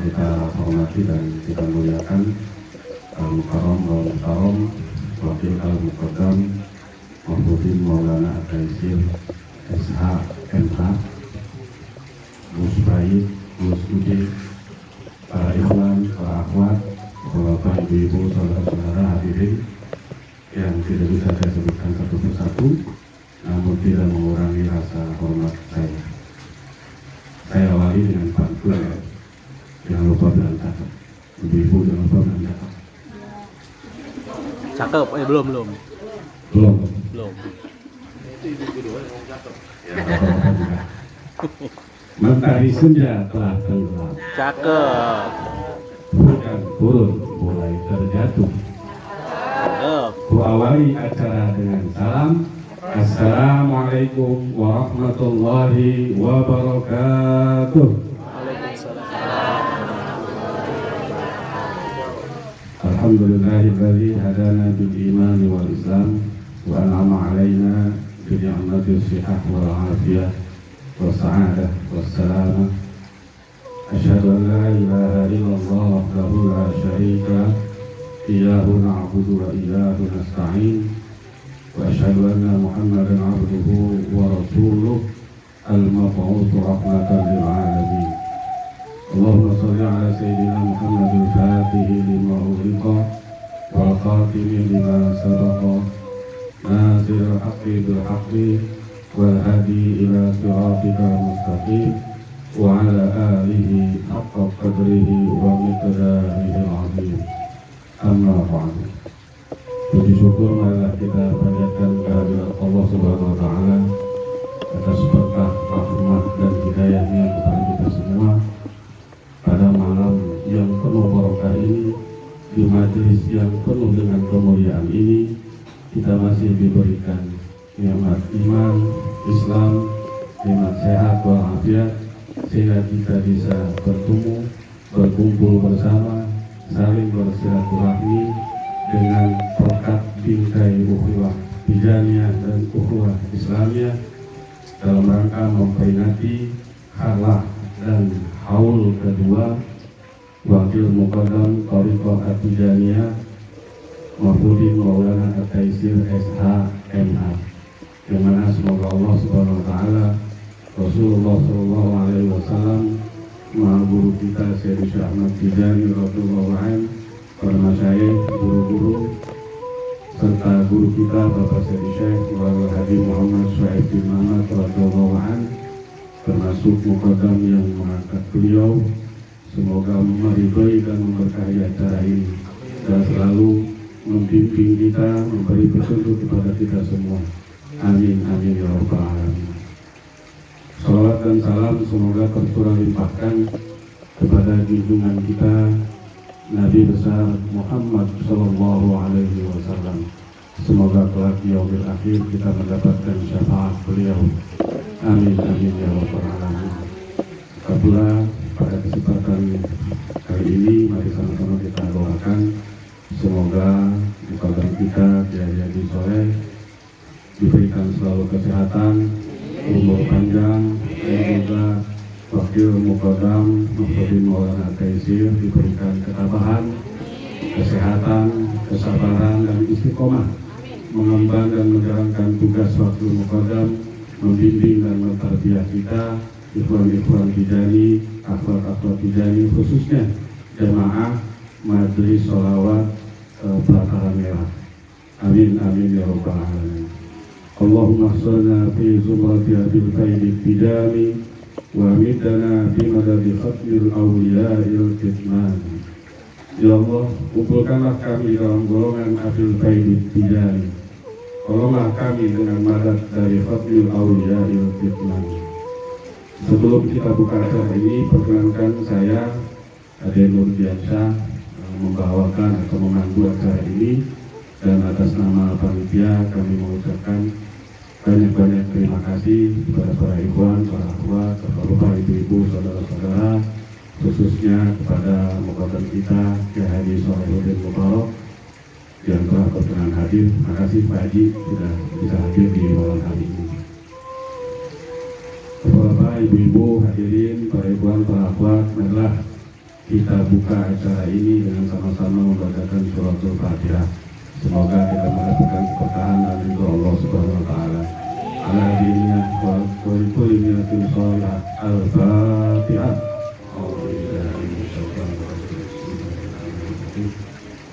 kita hormati dan kita muliakan Al-Mukarram Wakil Al-Muqaddam Mahfudin Maulana At-Taisir SH MH Gus Baik, Gus Uji, para ikhwan, para akhwat, bapak, ibu-ibu, saudara-saudara hadirin yang tidak bisa saya sebutkan satu persatu, namun tidak mengurangi rasa hormat saya. Saya awali dengan pantun ya. Jangan lupa bilang cakep. Ibu-ibu jangan lupa bilang cakep. Cakep, belum. Belum. Itu ibu doang yang ngomong cakep. Ya, bapak juga. Mentari senja telah tenggelam. Cakep. Hujan turun mulai terjatuh. Cakep. Ku awali acara dengan salam. Assalamualaikum warahmatullahi wabarakatuh. Alhamdulillahilladzi hadana bil iman wal islam wa an'ama alaina bi ni'matis sihah wal afiyah was sa'adah was salamah. Asyhadu an la ilaha illallah wahdahu la syarika iyyahu na'budu wa iyyahu nasta'in. وأشهد أن محمدا عبده ورسوله المبعوث رحمة للعالمين. اللهم صل على سيدنا محمد الفاتح لما أغلق والخاتم لما سبق ناصر الحق بالحق والهادي إلى صراطك المستقيم وعلى آله حق قدره ومقداره العظيم. أما بعد. Puji syukur marilah kita panjatkan kehadirat Allah Subhanahu wa Ta'ala atas berkah, rahmat dan hidayahnya kepada kita semua pada malam yang penuh barokah ini, di majelis yang penuh dengan kemuliaan ini. Kita masih diberikan nikmat iman, Islam, nikmat sehat walafiat, sehingga kita bisa bertemu, berkumpul bersama, saling bersilaturahmi dengan perekat bingkai ukhuwah tijaniyah dan ukhuwah Islamiyah dalam rangka memperingati halah dan haul kedua Wakil Muqaddam Thariqah At-Tijaniyah Mahfudin Maulana At-Taisir SH MH, yang mana semoga Allah Subhanahu wa Ta'ala, Rasulullah Sallallahu Alaihi Wasallam, Maha Guru kita Syekh Ahmad Tijani radhiyallahu anhu, para masyayikh, guru-guru, serta guru kita Bapak Syekh Maulana Habib Muhammad Shu'aib bin Muhammad radhiyallahu anhu, termasuk muqaddam yang mengangkat beliau, semoga meridhoi dan memberkahi acara ini dan selalu membimbing kita, memberi petunjuk kepada kita semua. Amin amin ya rabbal alamin. Salawat dan salam semoga tercurah limpahkan kepada junjungan kita Nabi besar Muhammad Sallallahu Alaihi Wasallam. Semoga kelak di yaumil akhir kita mendapatkan syafaat beliau. Amin amin ya rabbal alamin. Kabula, pada kesempatan kali ini mari sama-sama kita doakan semoga muqaddam kita Kiai Haji Soleh diberikan selalu kesehatan, umur panjang, dan juga Wakil Muqaddam Mahfudin Maulana At-Taisir diberikan ketabahan, kesehatan, kesabaran, dan istiqomah mengemban dan menjalankan tugas Wakil Muqaddam, membimbing dan mentarbiyah kita, ikhwan-ikhwan Tijani, akhwat-akhwat Tijani, khususnya jamaah Majelis Sholawat Pelataran Merah. Amin amin ya rabbal alamin. Allahumma sholli fi zumrati abil faidit tijani wa midana fi madadi khatmil awliya'il kitman. Ya Allah, kumpulkanlah kami dalam golongan Abil Faidit Tijani. Tolonglah kami dengan madad dari khatmil awliya'il kitman. Sebelum kita buka acara ini, perkenankan saya Aden Nurdiansyah membawakan atau memandu acara ini, dan atas nama panitia kami mengucapkan banyak-banyak terima kasih kepada para ikhwan, para akhwat, bapak, ibu-ibu, saudara-saudara, khususnya kepada muqaddam kita Kiai Haji Sholihuddin Mubarak yang telah berkenan hadir. Terima kasih Pak Haji sudah bisa hadir di malam hari ini. Bapak, ibu-ibu, hadirin, para ikhwan, para akhwat, marilah kita buka acara ini dengan sama-sama membacakan suratul Fatihah. Semoga kita mendapatkan keberkahan dan ridho Allah Subhanahu wa taala. Ala dinina wa kulli niyatin shalihah. Al-Fatihah.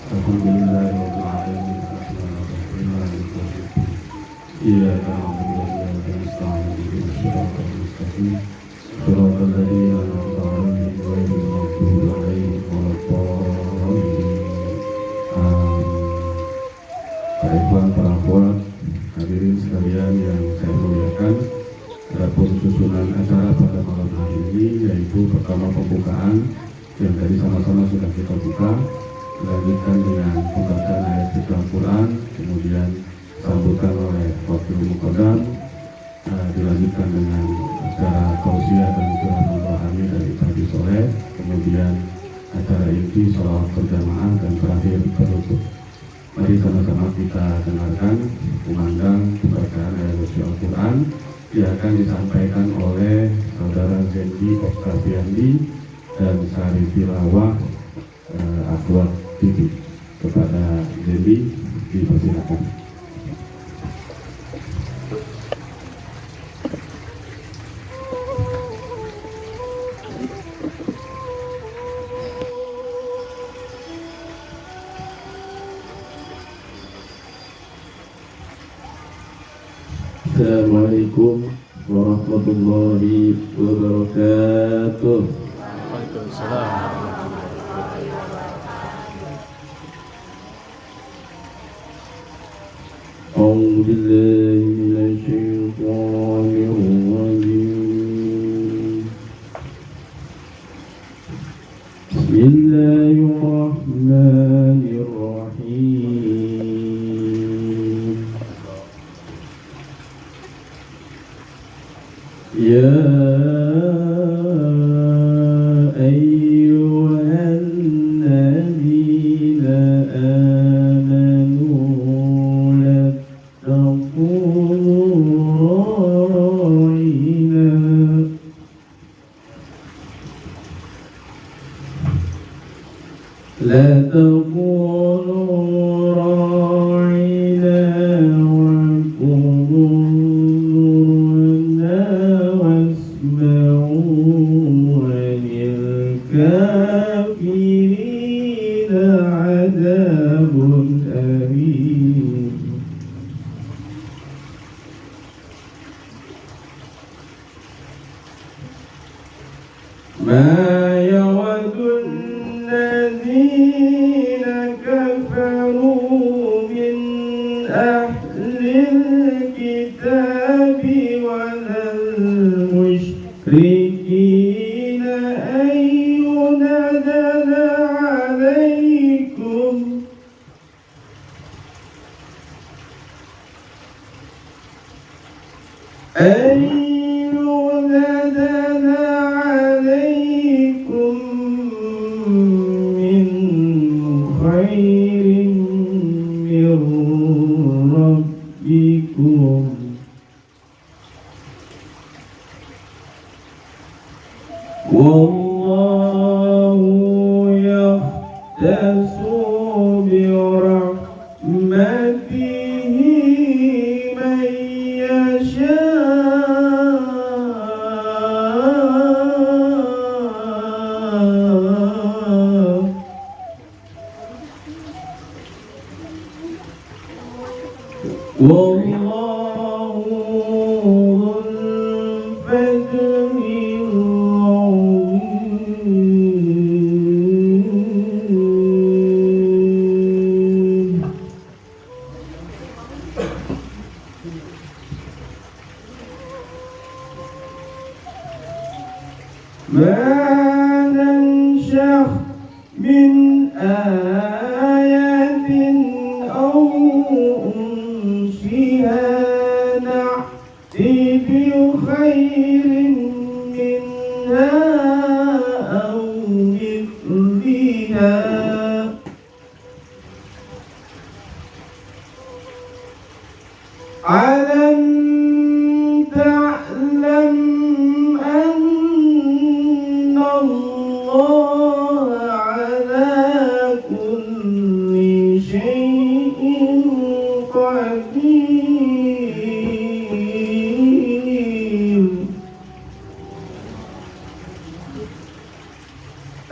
Alhamdulillahirabbil alamin. Iyyaka na'budu wa iyyaka nasta'in. Ihdinas siratal mustaqim. Shiratal ladzina an'amta 'alaihim ghairil maghdubi 'alaihim waladdallin. Para ikhwan, para akhwat, hadirin sekalian yang saya muliakan, adapun susunan acara pada malam hari ini yaitu pertama pembukaan yang tadi sama-sama sudah kita buka, dilanjutkan dengan pembacaan ayat suci Al-Quran, kemudian sambutan oleh Wakil Muqaddam, dilanjutkan dengan acara tausiah dan ceramah rohani dari pagi sore, kemudian acara inti sholawat berjamaah dan terakhir penutup. Mari sama-sama kita dengarkan kumandang pembacaan ayat suci Al-Quran yang akan disampaikan oleh Saudara Zendi Oktaviandi dan Sari Tilawah Akhwat TV. Kepada Zendi dipersilakan. Assalamualaikum warahmatullahi wabarakatuh. Waalaikumsalam. A'udzu billahi minasy syaithanir rajim. Bismillahirrahmanirrahim. Ya ayyuhalladzina amanu la taqulu ra'ina wa quluna wasma'u walil kafirina 'adzabun alim. Ma yawadun الذين كفروا من أهل الكتاب ولا المشركين أن ينزل عليكم خير من ربكم والله يختص برحمته من يشاء والله ذو الفضل العظيم. ما ننسخ من آية أو أنسها نأتي بخير منها أو مثلها ألم تعلم أن الله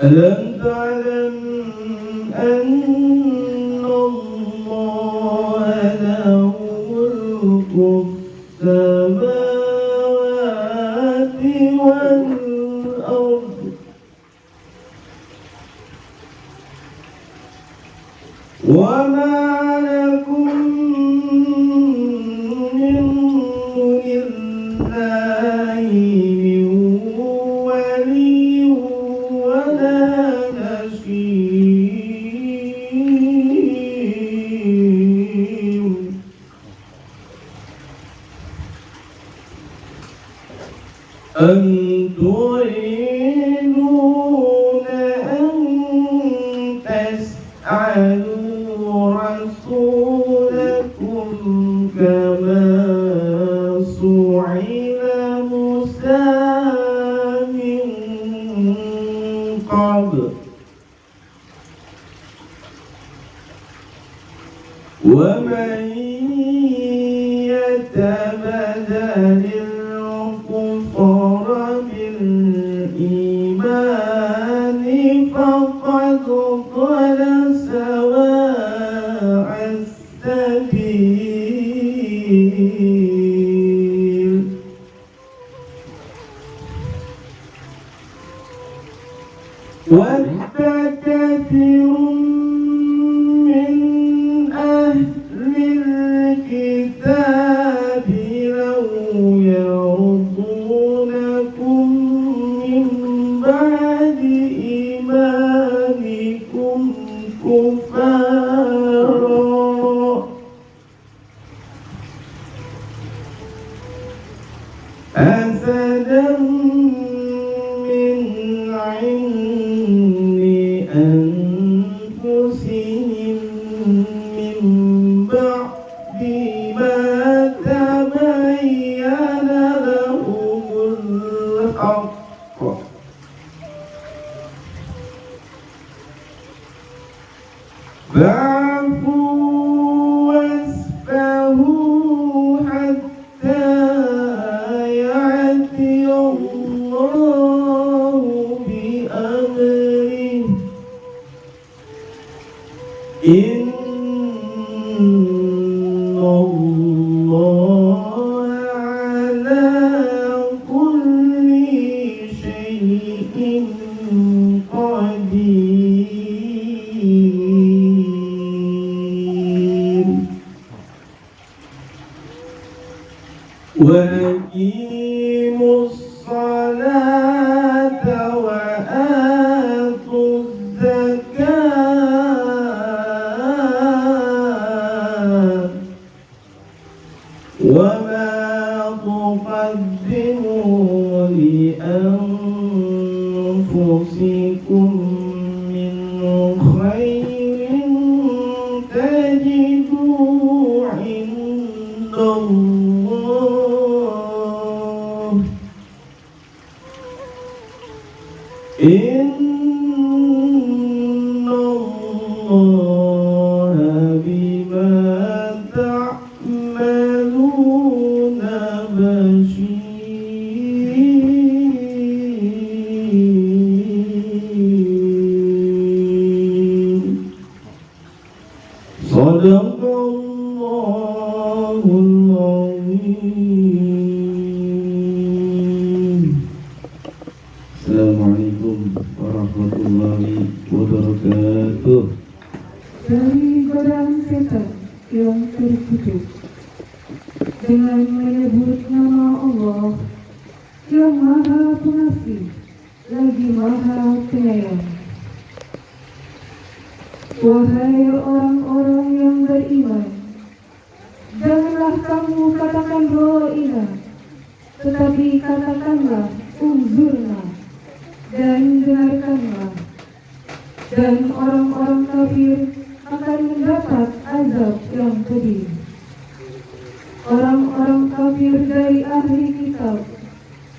ألم تعلم أن الله له ملك السماوات والأرض وما لكم من دون الله من ولي ولا نصير أم تريدون أن تسألوا رسولكم كما سئل موسى من قبل ومن يتبدل الكفر بالإيمان فقد ضل سواء السبيل ود كثير من أهل الكتاب لو يرضونكم من بعد إيمانكم كفارا حسدا من عند أنفسهم من بعد ما تبين لهم الحق فاعفوا واصفحوا حتى يأتي الله بأمره إن الله على كل شيء قدير وأقيموا الصلاة وآتوا الزكاة وما تقدموا لأنفسكم من خير تجدوه عند الله إن الله بما تعملون بشير صدق الله العظيم. Assalamualaikum warahmatullahi wabarakatuh. Dari godaan setan yang terkutuk dengan menyebut nama Allah yang Maha Pengasih lagi Maha Penyayang. Wahai orang-orang yang beriman, janganlah kamu katakan ro'ina, tetapi katakanlah unzurna dan dengarkanlah. Dan orang-orang kafir akan mendapat azab yang pedih. Orang-orang kafir dari ahli kitab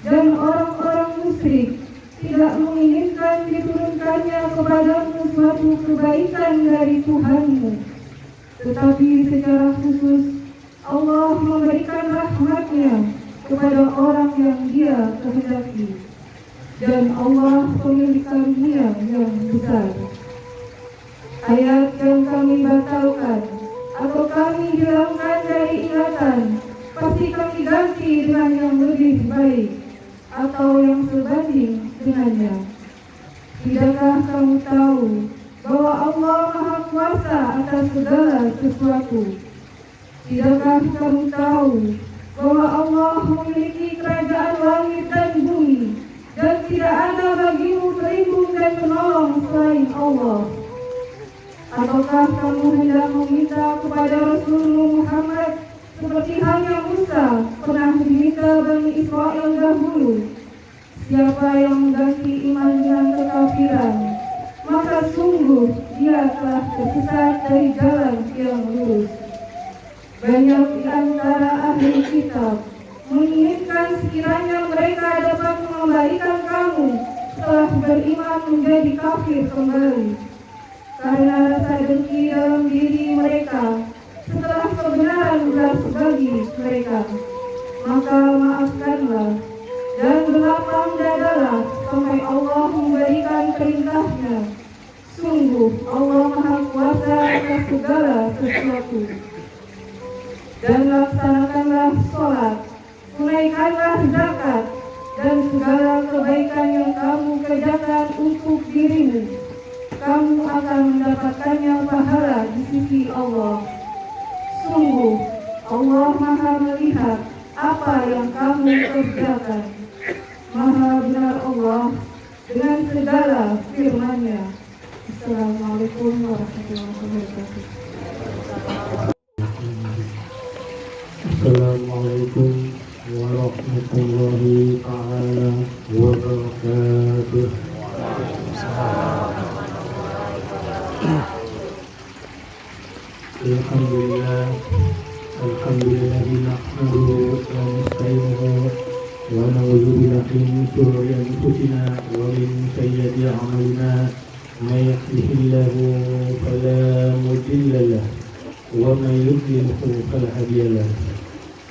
dan orang-orang musyrik tidak menginginkan diturunkannya kepadamu suatu kebaikan dari Tuhanmu, tetapi secara khusus Allah memberikan rahmatnya kepada orang yang Dia kehendaki. dan Allah pemilik karunia yang besar. Ayat yang kami batalkan atau kami hilangkan dari ingatan, pasti kami ganti dengan yang lebih baik atau yang sebanding dengannya. Tidakkah kamu tahu bahwa Allah Maha Kuasa atas segala sesuatu? Tidakkah kamu tahu bahwa Allah memiliki kerajaan langit dan bumi, dan tidak ada bagimu pelindung dan penolong selain Allah? Ataukah kamu hendak meminta kepada Rasulullah Muhammad seperti halnya Musa pernah diminta Bani Israel dahulu? Siapa yang mengganti iman dengan kekafiran, maka sungguh dia telah tersesat dari jalan yang lurus. Banyak di antara ahli kitab menginginkan sekiranya mereka dapat mengembalikan kamu setelah beriman menjadi kafir kembali, karena rasa dengki dalam diri mereka setelah kebenaran jelas bagi mereka. Maka maafkanlah dan berlapang dadalah sampai Allah memberikan perintahnya. Sungguh Allah Maha Kuasa atas segala sesuatu. Dan laksanakanlah sholat, tunaikanlah zakat, dan segala kebaikan yang kamu kerjakan untuk dirimu, kamu akan mendapatkannya pahala di sisi Allah. Sungguh Allah Maha melihat apa yang kamu kerjakan. Maha benar Allah dengan segala firman-Nya. Assalamualaikum warahmatullahi wabarakatuh. Assalamualaikum warahmatullahi ta'ala wabarakatuh. Alhamdulillah, alhamdulillah nahmaduhu wa nasta'inuhu wa na'udzu billahi min shururi anfusina wa min sayyiati a'malina. May yahdihillahu fala mudilla lahu wa may yudlilhu fala hadiya lahu.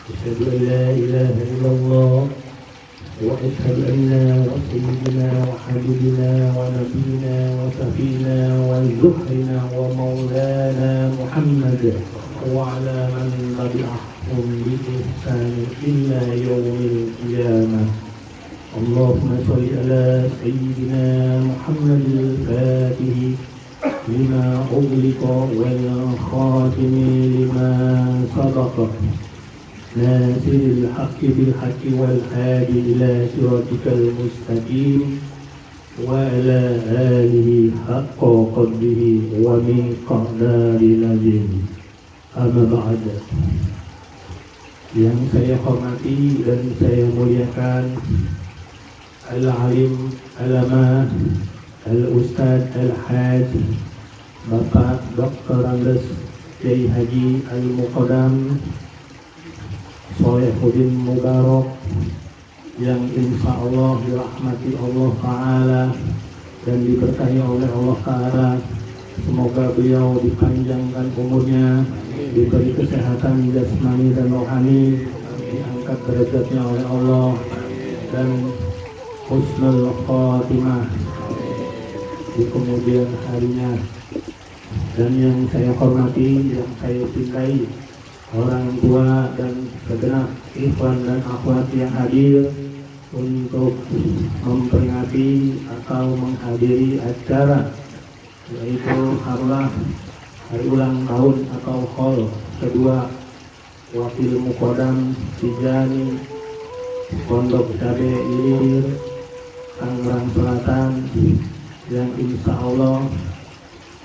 Asyhadu an la ilaha illallah wa asyhadu anna sayyidina wa habibina wa nabiyina wa safina wa zuhrina wa maulana Muhammad wa ala man tabi'ahum bi ihsan ila yaumil qiyamah. Allahumma shalli ala sayyidina Muhammadil Fatih lima ughliqa wal khatimi lima sabaqa nasiril haqqi bil haqqi wal hadi ila siratikal mustaqim wa ala alihi haqqa qadrihi wa miqdaril azim. Amma ba'd. Yang saya hormati dan saya muliakan Al-Alim Alamah Al-Ustadz Al-Haj Bapak Dr. Andes Kiai Haji Al-Muqaddam Sholihuddin Mubarak, yang insya Allah dirahmati Allah Ta'ala dan diberkahi oleh Allah Ta'ala. Semoga beliau dipanjangkan umurnya, diberi kesehatan jasmani dan rohani, diangkat derajatnya oleh Allah, dan husnul khatimah di kemudian harinya. Dan yang saya hormati, yang saya cintai, orang tua dan segenap ikhwan dan akhwat yang hadir untuk memperingati atau menghadiri acara, yaitu harlah hari ulang tahun atau haul kedua Wakil Muqaddam Tijani Pondok Cabe Ilir Tangerang Selatan, yang insya Allah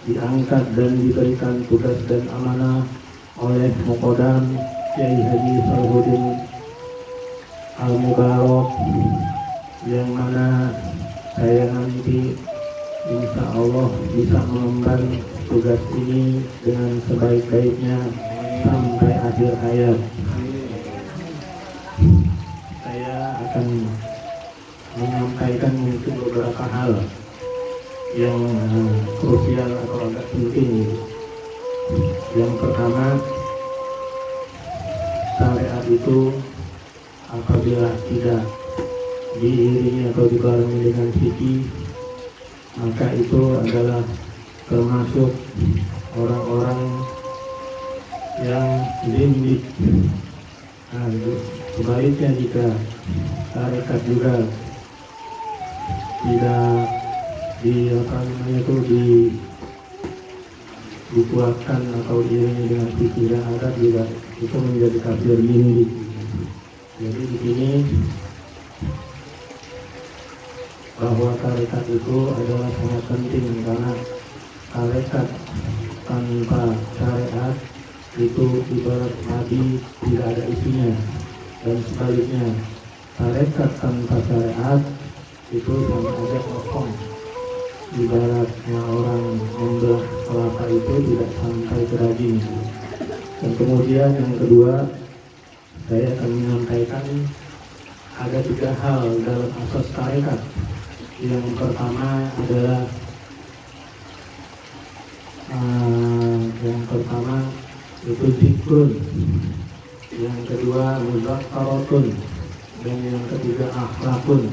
diangkat dan diberikan tugas dan amanah oleh Muqaddam Kiai Haji Sholihuddin Al-Mubarak, yang mana saya nanti insya Allah bisa mengemban tugas ini dengan sebaik-baiknya sampai akhir hayat. Saya akan menyampaikan mungkin beberapa hal yang krusial atau agak penting. Yang pertama, syariat itu apabila tidak diiringi atau dibarengi dengan fikih, maka itu adalah termasuk orang-orang yang zindik. Nah, sebaliknya jika tarekat juga tidak dikuatkan atau diiringi dengan fikih dan adat, juga itu menjadi kafir zindik. Jadi di sini bahwa tarekat itu adalah sangat penting, karena tarekat tanpa syariat itu ibarat nabi tidak ada isinya, dan sebaliknya tarekat tanpa syariat itu sama aja kosong, ibaratnya orang membelah kelapa itu tidak sampai ke daging. Dan kemudian yang kedua, saya akan menyampaikan ada 3 hal dalam asas tarekat. Yang pertama adalah itu zikrun, yang kedua muzakkaratun, dan yang ketiga akhlakun.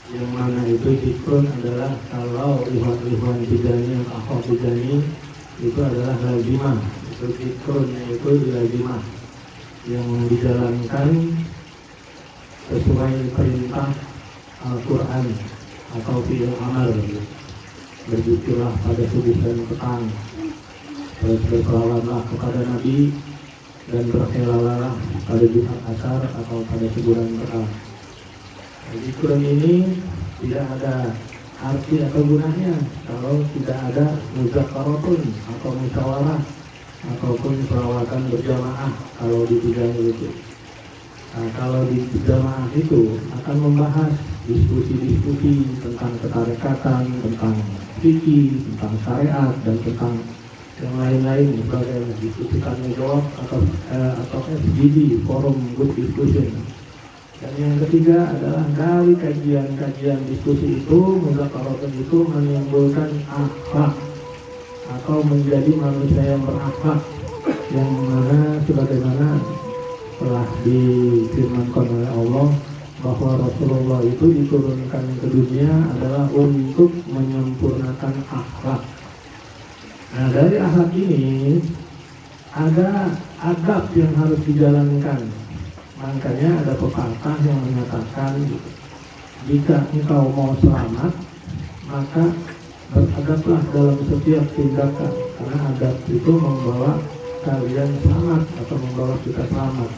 Yang mana itu zikrun adalah kalau ikhwan tijani, akhlak tijani itu adalah lazimah, itu zikrun itu lazimah yang dijalankan sesuai perintah Al-Quran atau fi'il amal. Berzikirlah pada subuh dan petang, terus berselawatlah kepada Nabi, dan berkhilalalah pada Jumat Asar atau pada subuh dan petang. Zikr ini tidak ada arti atau gunanya kalau tidak ada muzakkaratun atau musyawarah ataupun selawatan berjamaah kalau di tijani itu. Nah, kalau di jamaah itu akan membahas diskusi-diskusi tentang ketarekatan, tentang fikih, tentang syariat, dan tentang yang lain-lain sebagai diskusi tanya jawab atau FGD, forum good discussion. Dan yang ketiga adalah dari kajian-kajian diskusi itu, muzakkaratun itu menimbulkan akhlak atau menjadi manusia yang berakhlak, yang mana sebagaimana telah difirmankan oleh Allah bahwa Rasulullah itu diturunkan ke dunia adalah untuk menyempurnakan akhlak. Nah, dari akhlak ini ada adab yang harus dijalankan. Makanya ada pepatah yang menyatakan jika engkau mau selamat, maka beradablah dalam setiap tindakan, karena adab itu membawa kalian selamat atau membawa kita selamat.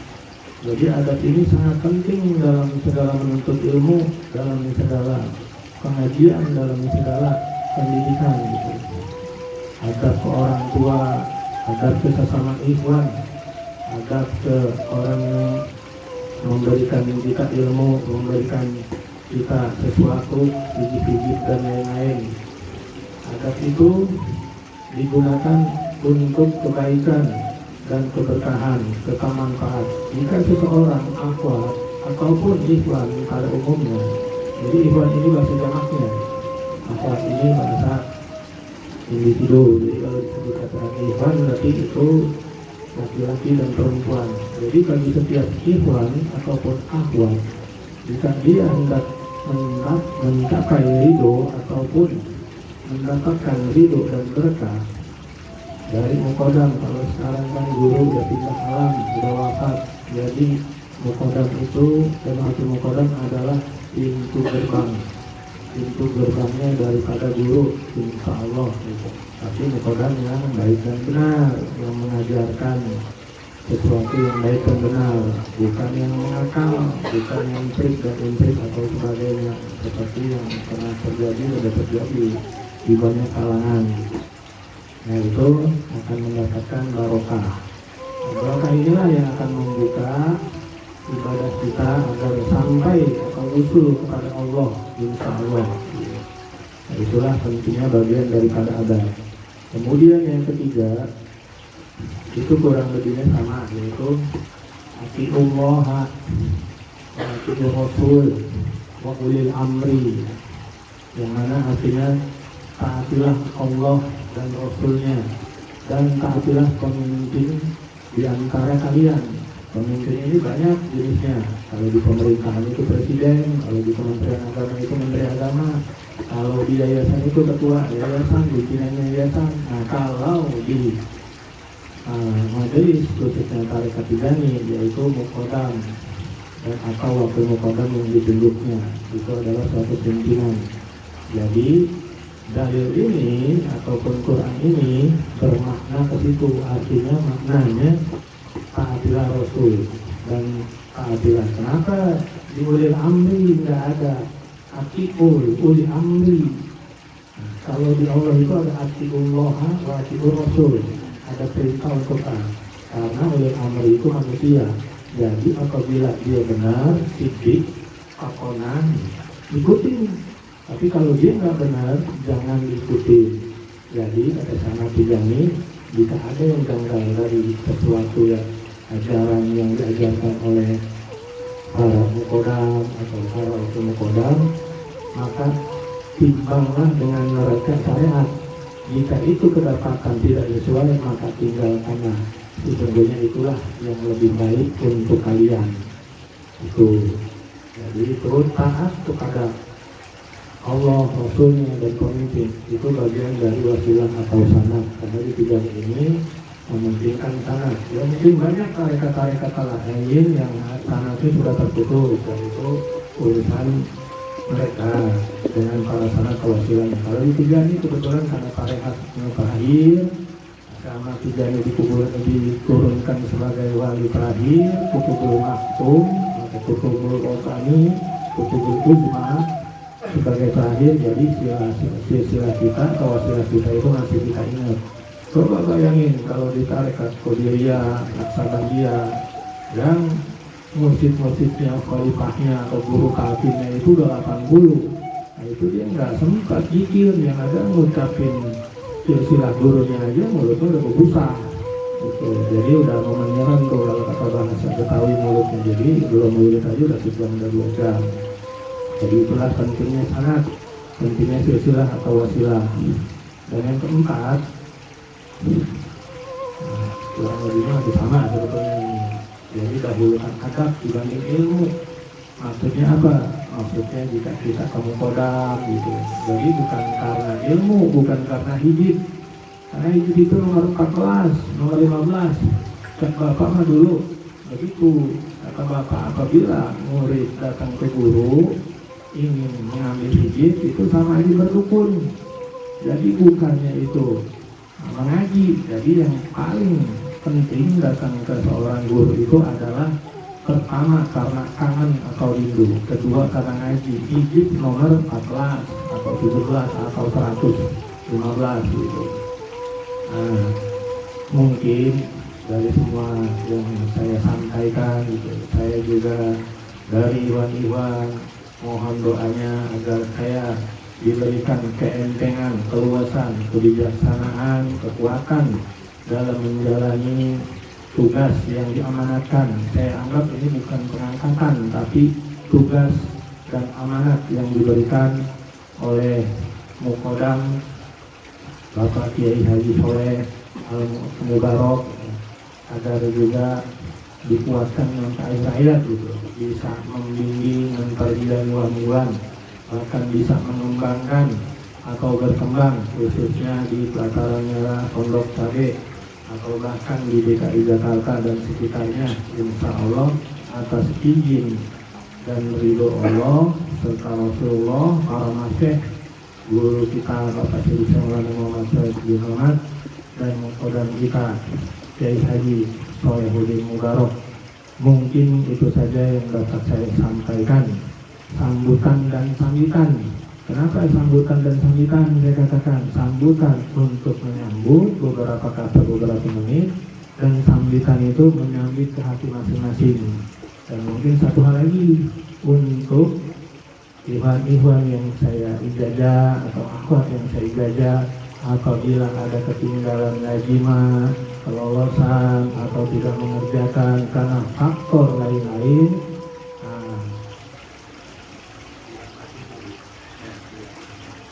Jadi adab ini sangat penting dalam segala menuntut ilmu, dalam segala pengajian, dalam segala pendidikan gitu. Adab ke orang tua, adab ke sesama ikhwan, adab ke orang yang memberikan kita ilmu, memberikan kita sesuatu, pijit-pijit dan lain-lain. Adab itu digunakan untuk kebaikan dan keberkahan, kebermanfaat. Jika seseorang akhwat ataupun ikhwan pada umumnya, jadi ikhwan ini bahasa jamaknya, akhwat ini bahasa individu. Jadi kalau disebut kata ikhwan berarti itu laki-laki dan perempuan. Jadi bagi setiap ikhwan ataupun akhwat, jika dia hendak mencapai ridho ataupun mendapatkan ridho dan berkah dari mukodam, kalau sekarang kan guru udah pindah alam, sudah wafat, jadi mukodam itu, termasuk mukodam adalah pintu gerbangnya daripada guru, insya Allah gitu. Tapi mukodam yang baik dan benar, yang mengajarkan sesuatu yang baik dan benar, bukan yang mengakal, bukan yang trik dan intrik atau sebagainya, seperti yang pernah terjadi, sudah terjadi di banyak kalangan. Nah, itu akan mendapatkan barokah. Barokah inilah yang akan membuka ibadah kita agar sampai atau usul kepada Allah, insya Allah. Nah, itulah pentingnya bagian daripada adab. Kemudian yang ketiga, itu kurang lebihnya sama, yaitu atiullah wa atiur rasul wa ulil amri, yang mana artinya taatilah Allah dan Rasulnya, dan taatilah pemimpin di antara kalian. Pemimpin ini banyak jenisnya. Kalau di pemerintahan itu presiden, kalau di Kementerian Agama itu menteri agama, kalau di yayasan itu ketua yayasan, pimpinan yayasan. Nah, kalau di majelis khususnya tarekat Tijani yaitu muqaddam dan atau wakil muqaddam yang ditunjuknya itu adalah suatu pimpinan. Jadi dalil ini ataupun Quran ini bermakna ke situ, artinya maknanya taatilah Rasul dan taatilah. Kenapa di ulil amri nggak ada atiul uli amri? Nah, kalau di Allah itu ada atiullah wa atiur Rasul, ada perintah untuk taat. Karena ulil amri itu manusia. Jadi apabila dia benar, sidik, pakonan, ikutin. Tapi kalau dia nggak benar, jangan diikuti. Jadi kata Sanad Tijani, jika ada yang janggal dari sesuatu ya ajaran yang diajarkan oleh para muqaddam atau para wakil muqaddam, maka timbanglah dengan neraca syariat. Jika itu kedapatan tidak sesuai, maka tinggalkanlah. Sesungguhnya itulah yang lebih baik untuk kalian. Itu. Jadi terus taat kepada Allah, Rasulnya, dan pemimpin. Itu bagian dari wasilah atau sanad. Karena di tiga ini memungkinkan sanad. Ya mungkin banyak tarekat-tarekat lain yang sanadnya sudah terputus, dan itu urusan mereka dengan para sanad kewasilahnya. Kalau di tiga ini kebetulan karena tarekat yang terakhir, sama tiga ini diturunkan sebagai wali terakhir, kutubul maktum, atau kutubul qotani, kutubul ujma sebagai terakhir. Jadi silsilah kita, wasilah kita itu masih kita ingat. Coba bayangin kalau di tarekat Qadiriyah, Naqsabandiyah yang masjid-masjidnya, khalifahnya atau guru kalfinnya itu udah 80. Nah itu dia nggak sempat zikir, yang ada ngucapin silsilah gurunya aja mulutnya udah berbusa gitu. Jadi udah mau menyerang tuh kalau kata bahasa Betawi mulutnya. Jadi belum mulut aja udah sekian udah 2 jam. Jadi itulah pentingnya sanad, pentingnya silsilah atau wasilah. Dan yang keempat, kurang lebihnya masih sama sebetulnya ini. Jadi dahulukan adab dibanding ilmu. Maksudnya apa? Maksudnya jika kita kamu kodam gitu. Jadi bukan karena ilmu, bukan karena hijib. Karena hijib itu nomor 14, nomor 15. Cek bapak mah dulu. Begitu kata bapak, apabila murid datang ke guru ingin mengambil hijib itu sama aja berdukun. Jadi bukannya itu mengaji. Jadi yang paling penting datang ke seorang guru itu adalah pertama karena kangen atau rindu, kedua karena ngaji. Hijib nomor 14 atau 17 atau 115 gitu. Nah, mungkin dari semua yang saya sampaikan gitu, saya juga dari Iwan mohon doanya agar saya diberikan keentengan, keluasan, kebijaksanaan, kekuatan dalam menjalani tugas yang diamanatkan. Saya anggap ini bukan pengangkatan, tapi tugas dan amanat yang diberikan oleh Muqaddam Bapak Kiai Haji Soleh Al-Mubarak, agar juga dikuatkan dengan rakyat gitu, bisa membimbing, memperbidan wamulan, bahkan bisa mengembangkan atau berkembang khususnya di pelataran Merah Pondok Cabe atau bahkan di DKI Jakarta dan sekitarnya, insya Allah atas izin dan ridho Allah serta Rasulullah, para masyayikh, guru kita Bapak Syekh Maulana Muhammad Said bin Ahmad dan Muqaddam kita Kiai Haji Sholihuddin Mubarak. Mungkin itu saja yang dapat saya sampaikan. Sambutan dan sambitan. Kenapa sambutan dan sambitan? Saya katakan sambutan untuk menyambut beberapa kata, beberapa menit, dan sambitan itu menyambit ke hati masing-masing. Dan mungkin satu hal lagi untuk ikhwan-ikhwan yang saya ijazah atau akhwat yang saya ijazah, apabila ada ketinggalan lazimah, kelolosan atau tidak mengerjakan karena faktor lain-lain,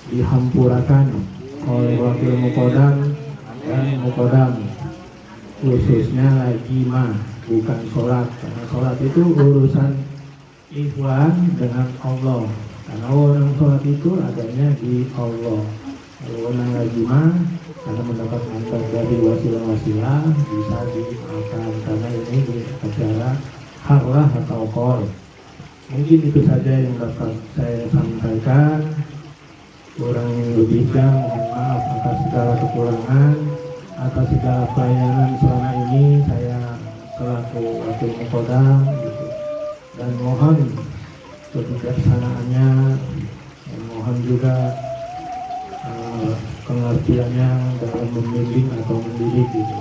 dihampurakan oleh wakil muqaddam dan muqaddam. khususnya lagi bukan sholat, karena sholat itu urusan ikhwan dengan Allah, karena orang sholat itu adanya di Allah. Kalau orang lagi karena mendapat manfaat dari wasilah-wasilah bisa dimaafkan, karena ini di acara harlah atau qor. Mungkin itu saja yang dapat saya sampaikan. Kurang lebihnya mohon maaf atas segala kekurangan, atas segala pelayanan selama ini saya selaku wakil muqaddam gitu. Dan mohon kebijaksanaannya, dan mohon juga pengertiannya dalam membimbing atau mendidik gitu.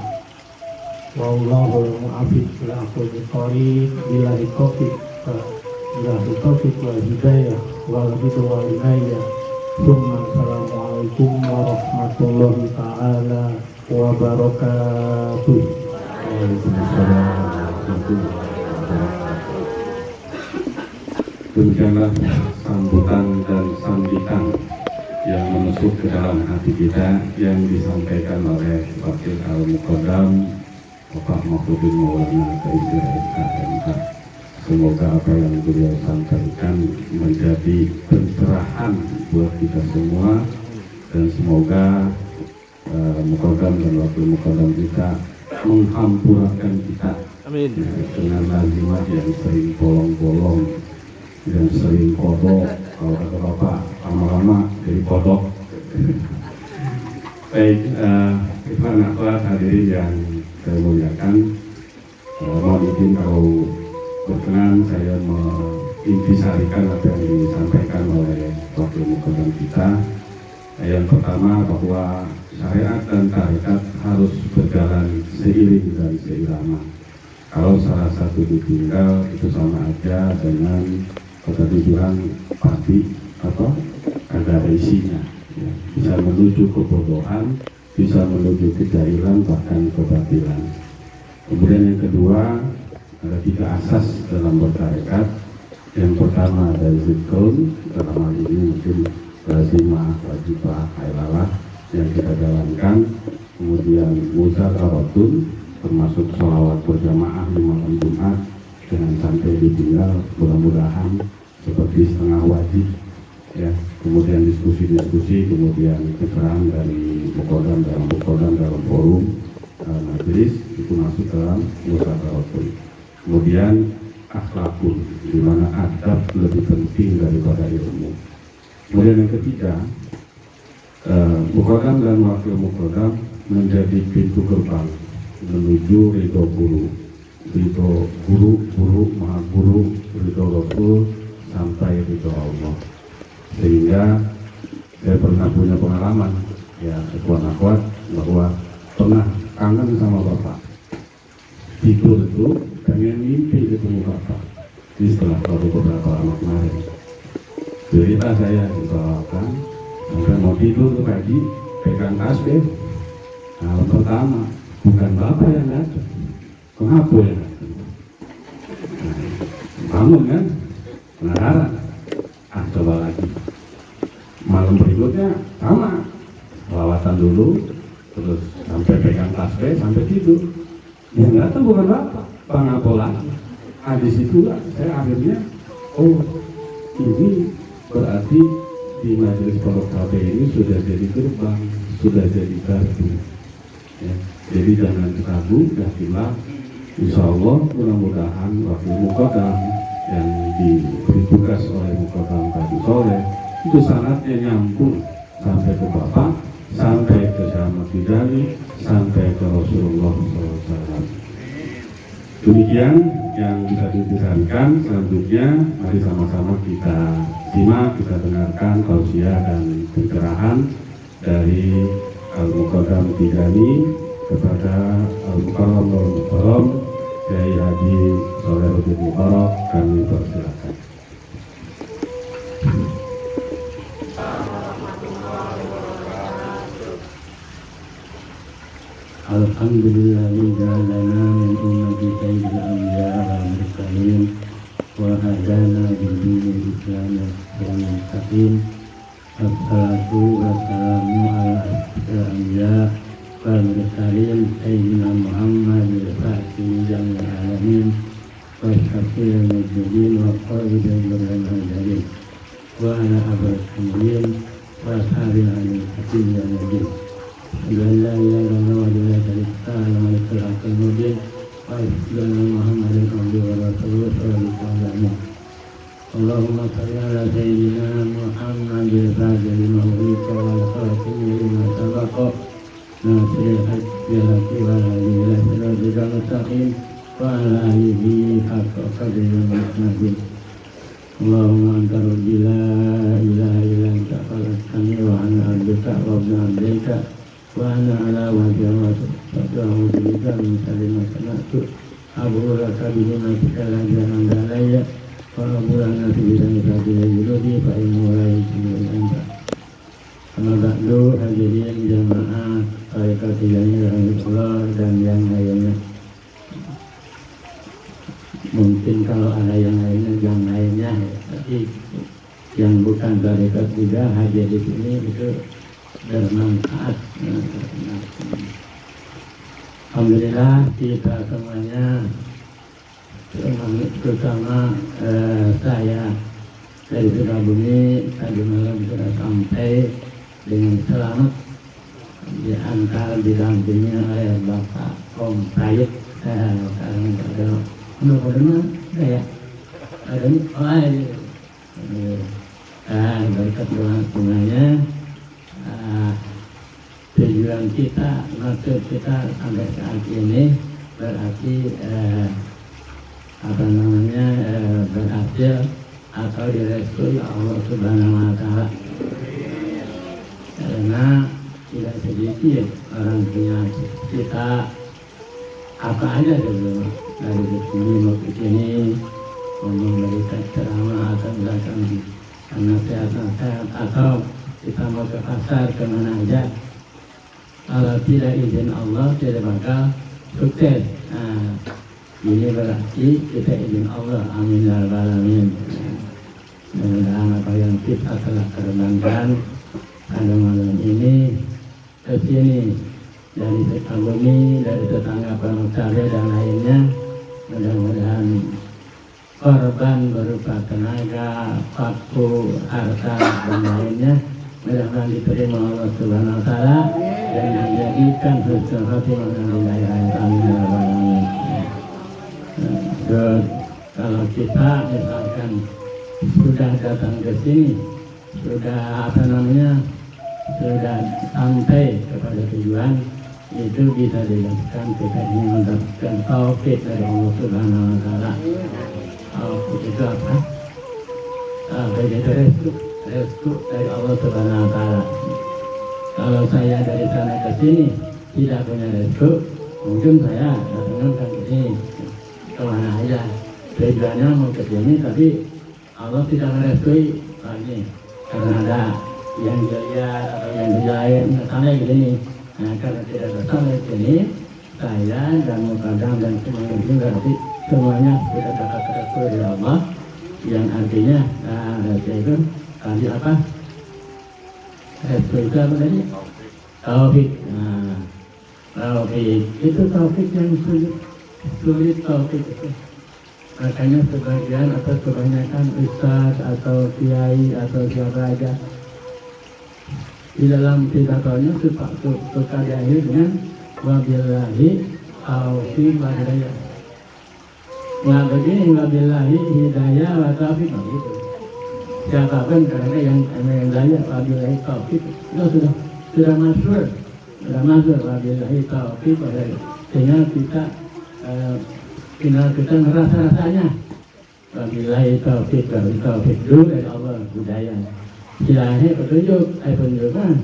Wallahul mu'afiq ila aqwamit thoriq, billahi taufiq wal hidayah wal ridha wal inayah. Assalamualaikum warahmatullahi ta'ala wabarakatuh. Waalaikumsalam warahmatullahi wabarakatuh. Demikianlah sambutan dan sambitan yang menusuk ke dalam hati kita yang disampaikan oleh Wakil Al-Muqaddam Bapak Mahfudin Maulana KIPMK. Semoga apa yang beliau sampaikan menjadi pencerahan buat kita semua, dan semoga Muqaddam dan Wakil Muqaddam kita menghampurakan kita dengan lazimat yang sering bolong-bolong dan sering kodok. Kalau kata Bapak, lama-lama jadi kodok. Baik, ikhwan akhwat hadirin yang saya muliakan, mohon izin kalau berkenan saya mengintisarikan apa yang disampaikan oleh Wakil Muqaddam kita. Yang pertama, bahwa syariat dan tarekat harus berjalan seiring dan seirama. Kalau salah satu ditinggal itu sama aja dengan kata dibilang pasti ada isinya, ya. Bisa menuju kebodohan, bisa menuju kejahilan, bahkan kebatilan. Kemudian yang kedua, ada 3 asas dalam bertarekat. Yang pertama ada zikrun, dalam hal ini mungkin lazimah, wajibah, hailalah yang kita jalankan. Kemudian muzakaratun, termasuk sholawat berjamaah di malam Jumat, jangan sampai ditinggal, mudah-mudahan seperti setengah wajib, ya. Kemudian diskusi-diskusi, kemudian keterangan dari muqaddam dalam forum majelis, itu masuk dalam muzakaratun. Kemudian akhlakun, di mana adab lebih penting daripada ilmu. Kemudian yang ketiga, muqaddam dan wakil muqaddam menjadi pintu gerbang menuju ridho guru, maha guru, ridho Rasul, sampai ridho Allah. Sehingga saya pernah punya pengalaman, ya ikhwan akhwat, bahwa pernah kangen sama Bapak. Tidur itu pengen mimpi ketemu Bapak. Ini setelah beberapa lama kemarin. Cerita saya dibawakan sampai mau tidur tuh pagi, pegang tasbih. Nah, pertama bukan Bapak yang datang, kenapa yang datang? Nah, bangun kan, penasaran. Coba lagi. Malam berikutnya sama, lawatan dulu, terus sampai pegang tasbih, sampai tidur. Yang datang bukan Bapak, Bang apa lagi? Nah, di situ saya akhirnya, oh ini berarti di majelis pondok KB ini sudah jadi gerbang, sudah jadi gardu. Ya, jadi jangan ragu, yakinlah, insya Allah mudah-mudahan wakil muqaddam yang diberi tugas oleh muqaddam tadi sore itu sanatnya nyambung sampai ke Bapak, sampai ke Syahmat Tijani, sampai ke Rasulullah SAW. Demikian yang bisa dibicarakan. Selanjutnya mari sama-sama kita simak, kita dengarkan tausiah dan pencerahan dari Al-Muqaddam Tijani kepada Al-Mukarram Kiai Haji Sholihuddin Mubarak. Kami persilakan. Alhamdulillah ja'alana min ummati sayyidil anbiya wal mursalin wa hadana bil dinil islam wal mustaqim. Assalatu wassalamu ala asyrafil anbiya والمرسلين سيدنا محمد الفاتح لجميع العالمين والشفيع المجدين والقائد المرسلين وعلى أبرز المؤمنين وأصحاب العلي الحكيم والنبي أشهد أن لا إله إلا الله وحده لا شريك له الملك الحق المبين وأشهد أن محمدا عبده ورسوله صلى الله عليه وسلم اللهم صل على سيدنا محمد الفاتح لما أغلق والخاتم لما سبق ناصر الحق بالحق والهادي إلى صراطك المستقيم وعلى آله حق قدره ومقداره اللهم أنت ربي لا إله إلا أنت خلقتني وأنا عبدك وابن عبدك وأنا على وجه وأعوذ بك من شر ما صنعت أبوء لك بنعمتك لا جهل علي وأبوء لك بذنبي جلودي فإنه لا يحب أنت أما بعد hadirin jamaah tarekat Tijaniyah rahimahullah dan yang lainnya. Mungkin kalau ada yang lainnya, tapi yang bukan tarekat juga hadir di sini itu bermanfaat. Alhamdulillah kita semuanya, terutama saya dari Sukabumi tadi malam sudah sampai dengan selamat diantar didampingi oleh Bapak Om Tayyip. Sekarang ada benar ya ada berkat doanya tujuan kita, maksud kita sampai saat ini berarti berhasil atau direstui Allah Subhanahu Wa Taala. Karena tidak sedikit orang punya cita apa aja dulu dari sini mau ke sini ngomong berikan ceramah atau belakang nasihat atau kita mau ke pasar kemana aja, kalau tidak izin Allah tidak bakal sukses. Nah, ini berarti kita izin Allah. Amin ya rabbal alamin. Mudah-mudahan apa yang kita telah korbankan pada malam ini ke sini dari Sukabumi, dari tetangga Pamuksari dan lainnya, mudah-mudahan korban berupa tenaga, waktu, harta dan lainnya mudah-mudahan diterima Allah Subhanahu Wa Taala dan menjadikan husnul khotimah dan hidayah. Amin ya rabbal alamin. Kalau kita misalkan sudah datang ke sini, sudah sudah sampai kepada tujuan, itu bisa dilakukan kita ingin mendapatkan taufik dari Allah Subhanahu Wa Taala. Taufik itu apa? Taufik itu restu dari Allah Subhanahu Wa Taala. Kalau saya dari sana ke sini tidak punya restu, mungkin saya datangkan ke sini kemana aja. Tujuannya mau ke sini, tapi Allah tidak merestui lagi karena ada yang dilihat atau yang dilain misalnya gini. Nah, karena tidak datang ke sini, saya dan Mukadam dan semuanya berarti semuanya sudah dapat restu dari Allah, yang artinya restu itu tadi apa? Restu itu apa tadi? Taufik. Nah, taufik itu taufik yang sulit taufik itu. Makanya sebagian atau kebanyakan ustaz atau kiai atau siapa aja di dalam pidatonya suka diakhiri dengan wabillahi taufiq wal hidayah. Nggak begini wabillahi hidayah wa taufiq gitu. Siapapun karena yang hidayah wabillahi taufiq itu sudah masyhur wabillahi taufiq wal hidayah. Sehingga kita ngerasa rasanya wabillahi taufiq dulu dari Allah hidayah. Istilahnya petunjuk kan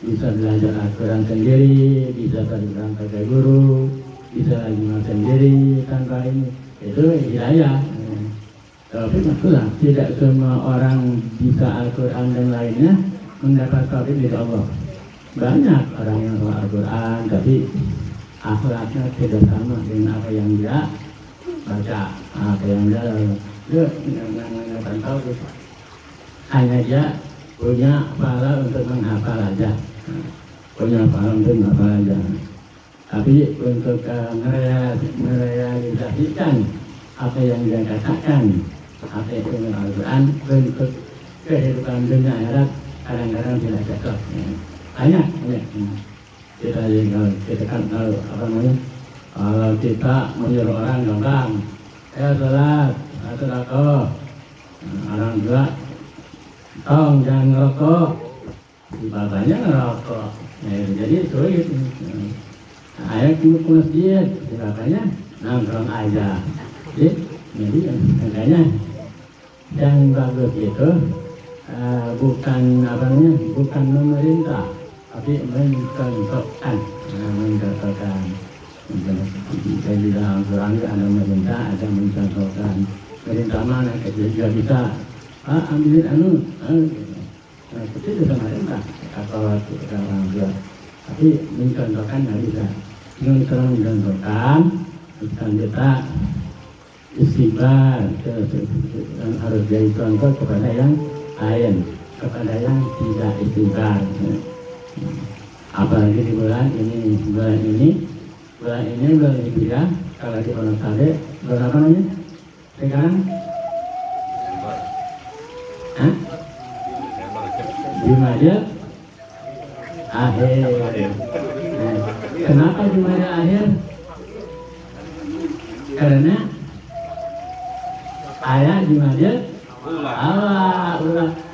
bisa belajar Al-Quran sendiri, bisa berangkat ke guru, bisa lagi sendiri tanpa ini, itu hidayah. Tapi maksudnya tidak semua orang bisa Al-Quran dan lainnya mendapat taufik dari Allah. Banyak orang yang tahu Al-Quran tapi akhlaknya tidak sama dengan apa yang dia baca, apa yang dia nggak tahu. Hanya dia punya pahala untuk menghafal aja. punya paham itu apa aja. Tapi untuk merealisasikan apa yang dia katakan, apa itu Al-Quran, untuk kehidupan dunia akhirat kadang-kadang tidak cocok. Banyak. Kita kan tahu apa namanya? Kalau kita menyuruh orang gampang, sholat, sedekah, orang tua, tong jangan ngerokok, bapaknya ngerokok, jadi sulit. Ayah ke masjid, bapaknya nongkrong aja, jadi makanya yang bagus itu bukan apa namanya, bukan memerintah, tapi mencontohkan. Saya di dalam Quran ada memerintah, ada mencontohkan. Perintah mana ketika bisa ambilin itu bisa merintah atau orang tua, tapi mencontohkan nggak bisa. Kalau mencontohkan bukan kita istighfar, harus jadi contoh kepada yang lain, kepada yang tidak istighfar. Apalagi di bulan ini bulan Hijriah, kalau di bulan Sade bulan apa namanya sekarang? Jumadil akhir. Kenapa Jumadil akhir? Karena ayat Jumadil awal,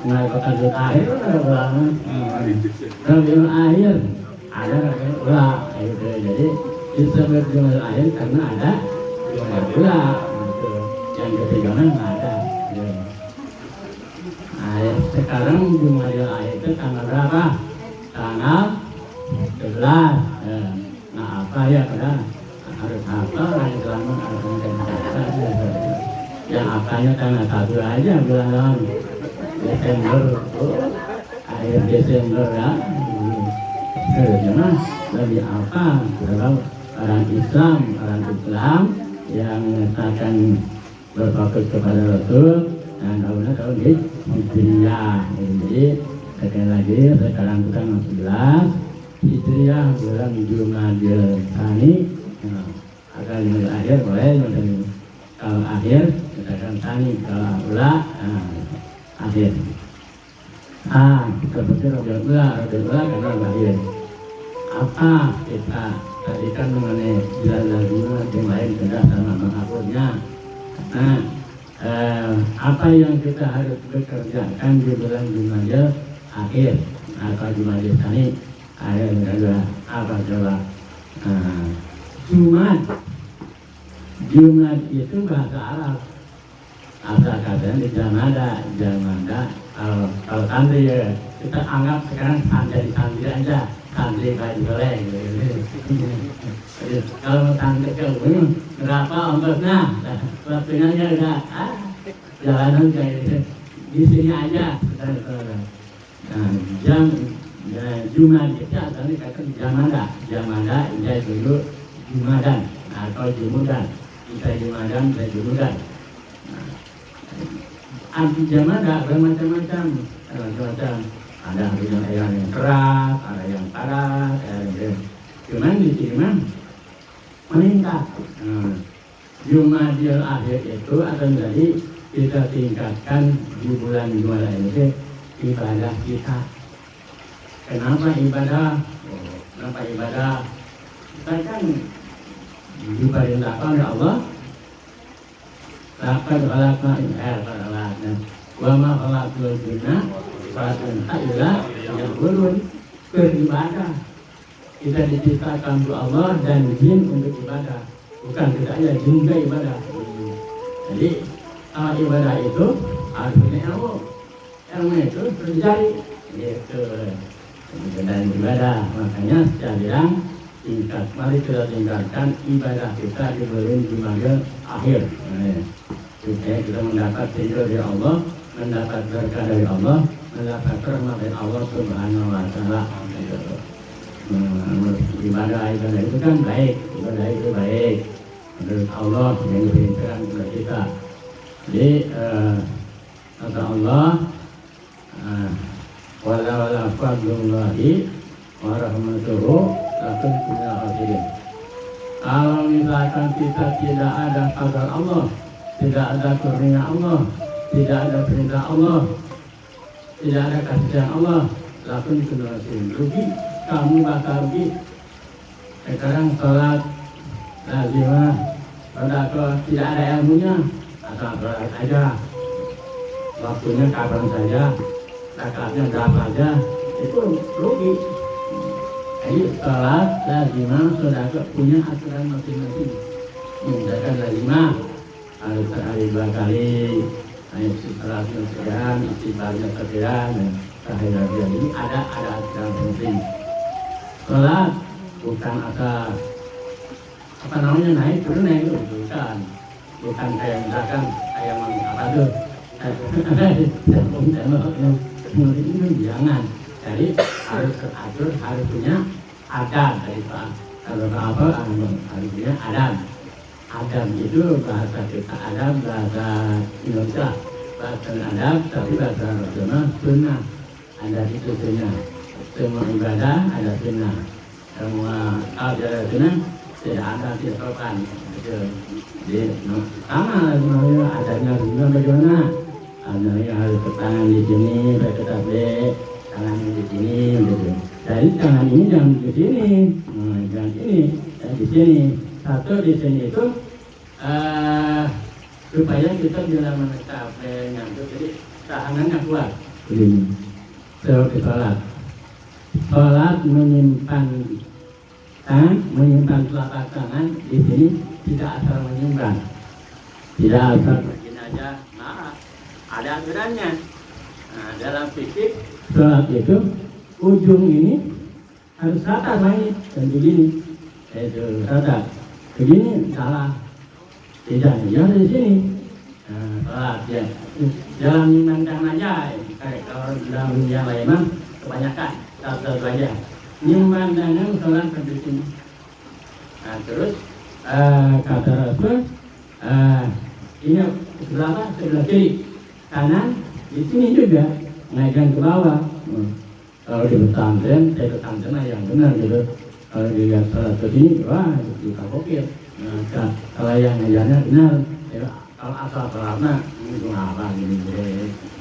nggak kata akhir ulang. Rabiul akhir ada ulang, jadi disebut Jumadil akhir karena ada ulang. Yang ketiga nggak ada. Sekarang Jumadil akhir itu tanggal berapa? Tanggal 11. Nah apa ya pada harus apa lagi selama yang apanya tanggal 1 aja bulan Desember, akhir Desember ya. Karena lebih apa kalau orang Islam yang mengatakan berfokus kepada Rasul dan tahun Hijriah. Jadi sekali lagi sekarang kita 11 Hijriah bulan Jumadil Tsani. Agar Jumadil akhir boleh, kalau akhir katakan Tsani, kalau ula akhir. Seperti Rabiul karena akhir. Apa kita tadi kan mengenai jalan yang lain tidak sama mengakurnya. Apa yang kita harus bekerjakan di bulan Jumadil akhir atau Jumadil Tsani akhir adalah apa coba? Jumat itu bahasa Arab, asal katanya di Jamada. Kalau santri ya kita anggap sekarang santri aja, santri kayak boleh. Kalau santri ke berapa ongkosnya? Waktunya udah jalanan kayak di sini aja. Jam Jumat itu asalnya kata Jamada dia dulu Jumadan atau Jumudan. Kita Jumudan. Arti Jamada bermacam-macam. Ada yang keras, ada yang padat, cuman di sini mah meningkat. Jumadil akhir itu akan jadi kita tingkatkan di bulan Jumadil ini ibadah kita. Kenapa ibadah? Kita kan diperintahkan oleh Allah. Laqad khalaqna wa ma khalaqul jinna wal insa illa liya'budun. Beribadah. Kita diciptakan untuk Allah dan jin untuk ibadah. Bukan tidak hanya jin juga ibadah. Jadi ibadah itu harus punya ilmu itu terjadi gitu. Dan ibadah, makanya saya bilang mari kita tingkatkan ibadah kita di bulan Jumadil akhir. Supaya kita mendapat ridho dari Allah, mendapat berkah dari Allah, mendapat rahmat dari Allah Subhanahu wa Ta'ala. Ibadah itu kan baik, ibadah itu baik menurut Allah yang diperintahkan kepada kita. Jadi kata Allah, wala fadlullahi warahmatullahi wabarakatuh. Kalau misalkan kita tidak ada qadar Allah, tidak ada kurnia Allah, tidak ada perintah Allah, tidak ada kasih sayang Allah, lakukan kedoasin rugi, kamu bakal rugi. Sekarang sholat lazimah, sodako tidak ada ilmunya, asal sholat aja, waktunya kapan saja, rakatnya berapa aja, itu rugi. Jadi sholat lazimah, sodako punya aturan masing-masing. Misalkan lazimah harus sehari 2 kali, ayat sholatnya sekian, istighfarnya sekian, dan tahiyatnya ini ada aturan penting. Sholat bukan asal apa namanya naik turun itu bukan kayak misalkan kayak apa tuh itu jangan. Jadi harus teratur, harus punya adab dari Pak. Kalau apa harus punya adab. Adab itu bahasa kita adab, bahasa Indonesia bahasa adab, tapi bahasa nasional sunnah. Adab itu sunnah. Semua ibadah ada sunnah. Semua ada sunnah, tidak ada sopan. Jadi sama adabnya sunnah bagaimana? Adabnya harus tangan di sini, pakai tasbih, tangan di sini, gitu. Jadi tangan ini jangan di sini, jangan ini, di sini. Satu di sini itu supaya kita bila mencapai nyampe, jadi tahanannya kuat. Begini, seperti sholat. Sholat menyimpan tangan, menyimpan telapak tangan di sini tidak asal menyimpan, tidak asal begini aja, marah. Ada aturannya. Nah, dalam fikih sholat itu ujung ini harus rata main dan begini, itu rata. Begini salah, tidak ya di sini. Nah, sholat ya, dalam memandang aja. Kalau dalam yang lain mah kebanyakan satu aja. Memandangnya sholat di sini. Nah, terus kata Rasul, ini sebelah kiri, kanan di sini juga naikkan ke bawah. Kalau di pesantren, saya pesantren yang benar gitu. Kalau dilihat sholat ke sini, wah kita kokir. Nah, kalau yang ngajarnya benar, kalau asal sholatnya itu apa gini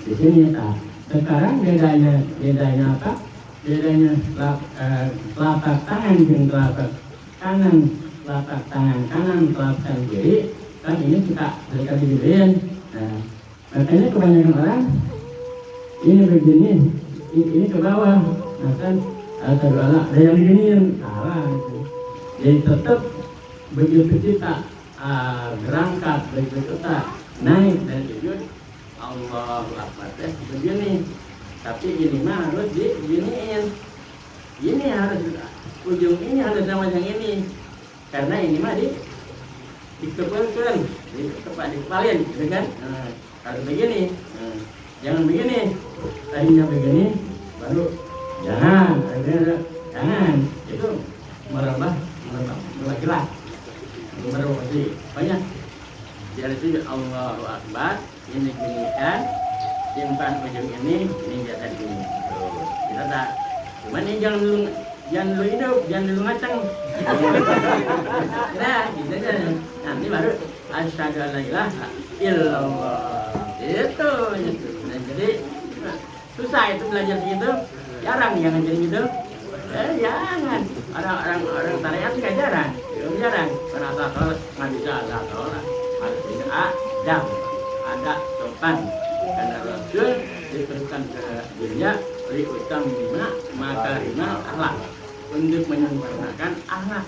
di sini. Nah, sekarang bedanya apa? Bedanya telapak tangan dengan telapak kanan, telapak tangan kanan, telapak tangan kiri. Kan ini suka mereka digedein. Nah, makanya kebanyakan orang ini begini, ini ke bawah. Nah kan ada yang begini yang salah. Jadi tetap begitu kita berangkat, begitu kita naik dan sujud, Allahu Akbar begini. Tapi ini mah harus diginiin. Ini harus ujung ini harus sama yang ini. Karena ini mah dikepalkan, dikepalin, gitu kan? Harus begini. Jangan begini. Tadinya begini, baru jangan. Itu merambah gerak. Baru masih banyak. Dari situ Allahu Akbar, ini ginikan, simpan ujung ini jatah sini. Kita tak. Cuman ini jangan dulu hidup, jangan dulu ngaceng. Nah, gitu aja. Nanti baru asyhadu an la ilaha illallah. Itu. Nah, jadi susah itu belajar gitu. Jarang yang ngajarin gitu. Jangan. Orang syariat nggak jarang. Jarang. Karena asal sholat nggak bisa asal sholat. Harus punya ada sopan. Karena Rasul diberikan ke dunia beri utang makarimah akhlak untuk menyempurnakan akhlak.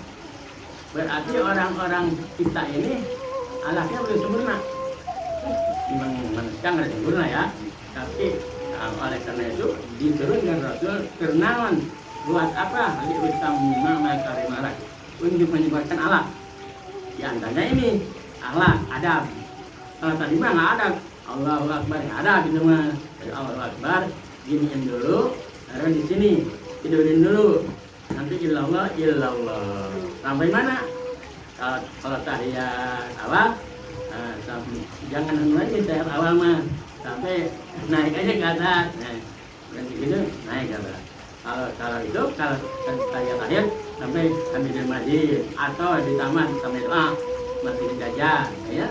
Berarti orang-orang kita ini akhlaknya belum sempurna. Memang manusia nggak sempurna ya. Tapi oleh karena itu diturunkan Rasul kenalan buat apa? Beri utang makarimah akhlak untuk menyempurnakan akhlak. Di antaranya ini akhlak, adab. Kalau tadi mah nggak ada. Allahu Akbar ada gitu mah. Allahu Akbar giniin dulu, taruh di sini, tidurin dulu. Nanti illallah. Sampai mana? Kalau tahiyat awal, jangan lagi tahiyat awal mah. Sampai naik aja ke atas. Nah, nanti gitu naik ke atas. Kalau itu kalau tahiyat akhir sampai Hamidul Majid atau di taman sampai doa masih dijajar ya.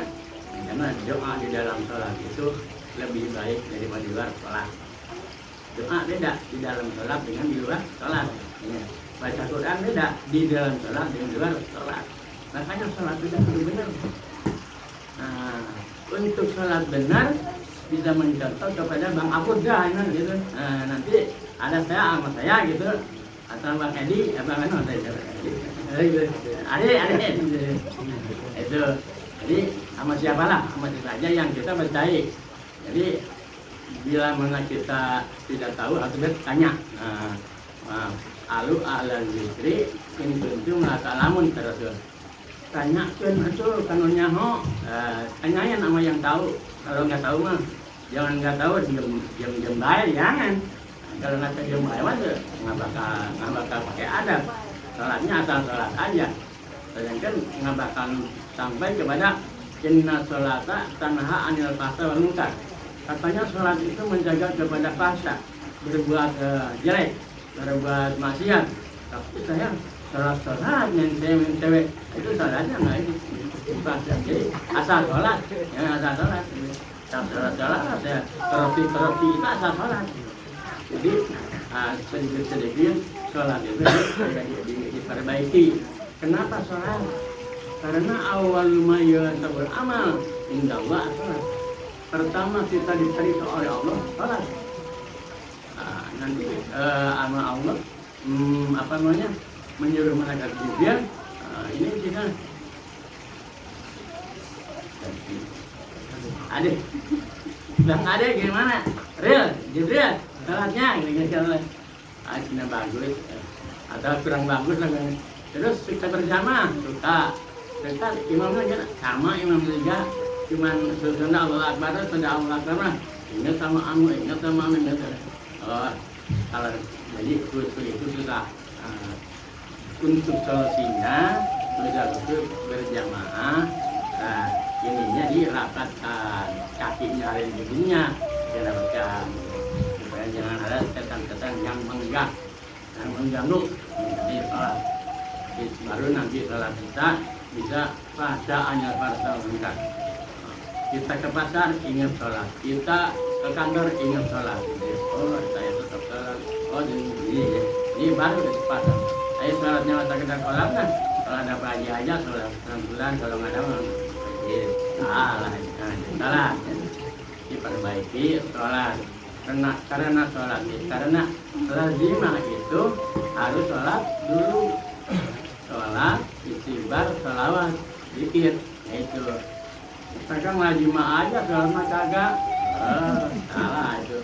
Karena doa di dalam sholat itu lebih baik daripada di luar sholat. Doa beda di dalam sholat dengan di luar sholat. Ya. Baca Quran beda di dalam sholat dengan di luar sholat. Makanya sholat itu harus benar. Nah, untuk sholat benar bisa mencontoh kepada Bang Abud dah gitu. Nah, nanti ada saya sama saya gitu atau Bang Edi, Bang Anu ada itu. Jadi sama siapalah, sama siapa aja yang kita percaya. Jadi bila mana kita tidak tahu harus bertanya. Alu ala zikri in kuntum la ta'lamun terus. Tanyakan itu kanunnya tanyain sama yang tahu. Kalau nggak tahu mah jangan nggak tahu diam baik jangan. Kalau nggak diam baik mah nggak bakal pakai adab. Sholatnya asal sholat aja. Sedangkan nggak bakal sampai kepada inna sholata tanha anil fahsya wal munkar. Katanya sholat itu menjaga kepada fahsya, berbuat jelek, berbuat maksiat. Tapi saya sholat yang cewek itu sholatnya nggak itu fahsya. Jadi asal sholat, ya asal sholat. Sholat ya korupsi itu asal sholat. Jadi sedikit sholat itu diperbaiki. Kenapa sholat? Karena awal mayatabul amal indah Allah sholat. Pertama kita diperintah oleh Allah sholat. Nanti amal Allah apa namanya menyuruh malaikat Jibril. Ini kita Adek, Bang Adek gimana? Real, Jibril sholatnya gini-gini. Cina bagus atau kurang bagus lah. Terus kita bersama suka imamnya sama imam juga cuman sunnah Allah Akbar sudah Allah Akbar ingat sama amu ingat oh kalau jadi itu susah untuk solusinya sudah berjamaah ininya dirapatkan kakinya ada di dunia dirapatkan supaya jangan ada setan-setan yang mengganggu di sholat. Baru nanti sholat kita bisa baca anyar parsa lengkap. Kita ke pasar ingat sholat, kita ke kantor ingat sholat. Oh saya tetap sholat. Oh ini baru ke pasar. Saya sholatnya masa kita sholat kan. Kalau ada pagi aja sholat 6 bulan kalau nggak ada salah. Diperbaiki sholat. Karena sholat karena lazimah itu harus sholat dulu. Sholat, istighfar, sholawat, zikir, itu. Sekarang lazimah aja sholat mah kagak, salah itu.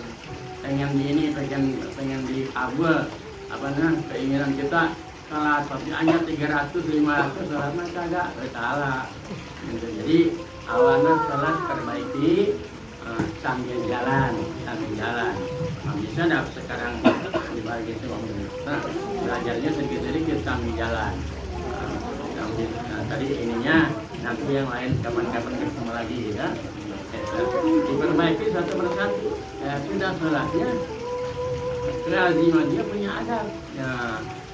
Pengen di ini, pengen dikabul, apa namanya keinginan kita sholat tapi hanya 300, 500 sholat mah kagak, salah. Jadi awalnya sholat perbaiki sambil jalan. Bisa dah sekarang dibagi itu belajarnya sedikit-sedikit sambil jalan. Tadi ininya nanti yang lain kapan-kapan ketemu lagi ya. Diperbaiki satu persatu. Sudah sholatnya lazimah dia punya adab. Ya,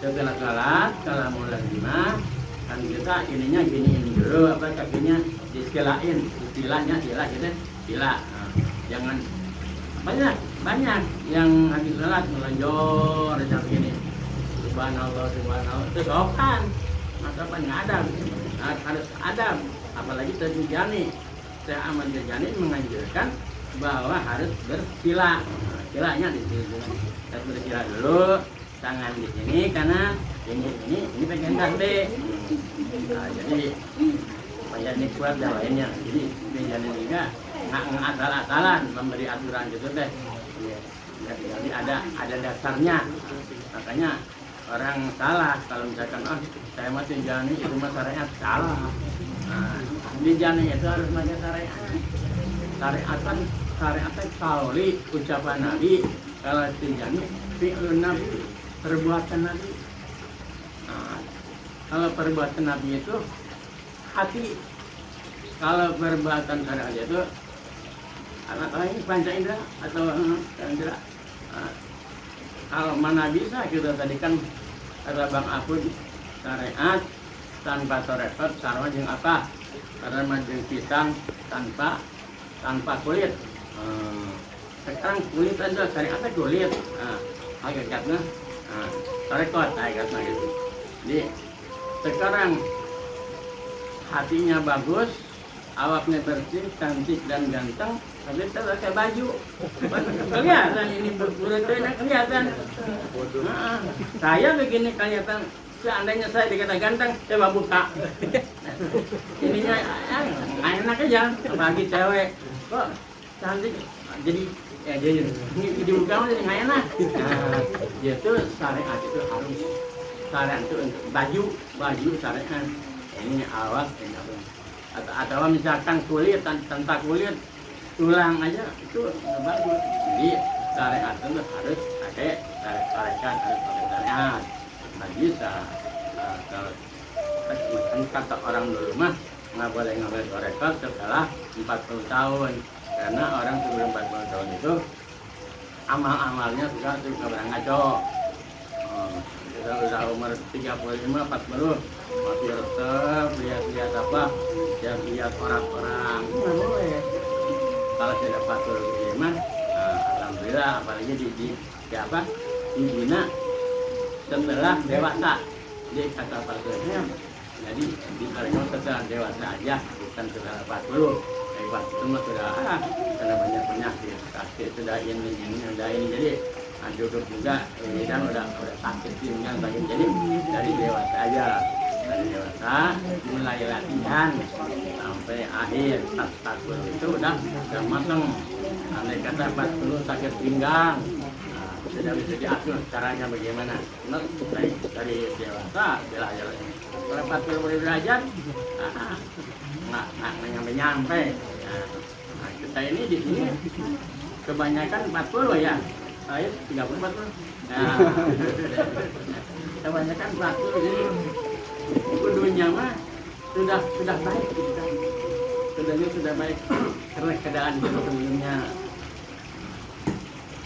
setelah sholat kalau mau lazimah kan kita ininya gini dulu apa kakinya diskilain, istilahnya gitu. Jangan banyak yang habis sholat melonjor jam ini subhanallah itu sopan maka nggak ada harus adab apalagi terjadi saya Ahmad Jani menganjurkan bahwa harus bersila silanya di sini harus bersila dulu tangan di sini karena ini pengen deh jadi supaya ini kuat dan lainnya jadi Jani juga nggak asal-asalan memberi aturan gitu deh. Jadi ada dasarnya. Makanya orang salah kalau misalkan saya masih jani itu mah syariat salah. Di jani itu harus pakai syariat. Syariat kauli ucapan Nabi kalau di jani fi'lun Nabi perbuatan Nabi. Kalau perbuatan Nabi itu hati. Kalau perbuatan syariat itu anak ini panca indera atau indera Kalau mana bisa kita tadi kan kata Bang Apun syariat tanpa torekot sarwa jeung apa? Karena majeng pisang tanpa kulit. Sekarang kulit aja syariatnya kulit. Hakikatnya torekot hakikatnya gitu. Jadi sekarang hatinya bagus, awaknya bersih, cantik dan ganteng, tapi kita pakai baju. Kelihatan ini berkulit-kulit kelihatan. Saya begini kelihatan. Seandainya saya dikata ganteng, coba buka. Ininya enak aja, bagi cewek. Kok cantik, jadi dibuka jadi nggak enak. Itu syariat itu harus syariat itu untuk baju syariat. Ini awak, ini apa? Atau misalkan kulit tanpa kulit, tulang aja itu bagus. Jadi syariat itu harus pakai syariat, harus pakai syariat. Nggak bisa kalau kata orang dulu mah nggak boleh ngambil torekot setelah 40 tahun karena orang sebelum 40 tahun itu amal-amalnya sudah berang ngaco. Udah umur 35, 40 masih resep lihat apa lihat orang-orang nggak boleh. Kalau sudah 45 alhamdulillah, apalagi di apa dibina setelah dewasa. Jadi kata Pak Surya, jadi ditarik setelah dewasa aja, bukan setelah 40. Hebat itu mah sudah karena banyak penyakit, sakit sudah ini, jadi duduk juga ini dan udah sakit pinggang lagi. Jadi dari dewasa aja, dari dewasa mulai latihan sampai akhir 40 itu udah matang. Andai kata 40 sakit pinggang, sudah bisa diatur caranya bagaimana. Nah, dari dewasa belajar. Kalau 40 belajar, nggak nyampe. Nah, kita ini di sini kebanyakan 40 ya. Saya 30 40. Nah, kebanyakan 40 jadi kudunya mah sudah baik kita. Sudah baik karena keadaan sebelumnya.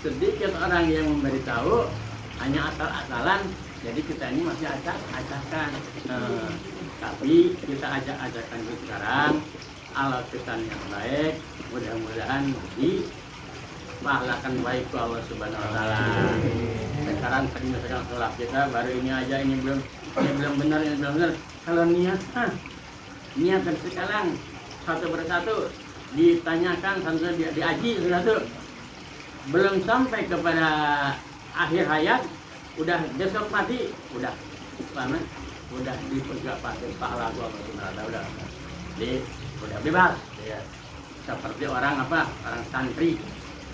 Sedikit orang yang memberitahu hanya asal-asalan, jadi kita ini masih acak-acakan. Tapi kita ajak-ajakan itu sekarang, alasan yang baik, mudah-mudahan dipahlakan baik ke Allah Subhanahu Wa Taala. Sekarang sholat kita baru ini aja, ini belum benar. Kalau niat dan sekarang satu persatu ditanyakan sampai diaji satu. Belum sampai kepada akhir hayat, udah besok mati, udah dipegang pakai pahala Allah Subhanahu udah. Jadi udah bebas ya. Seperti orang santri.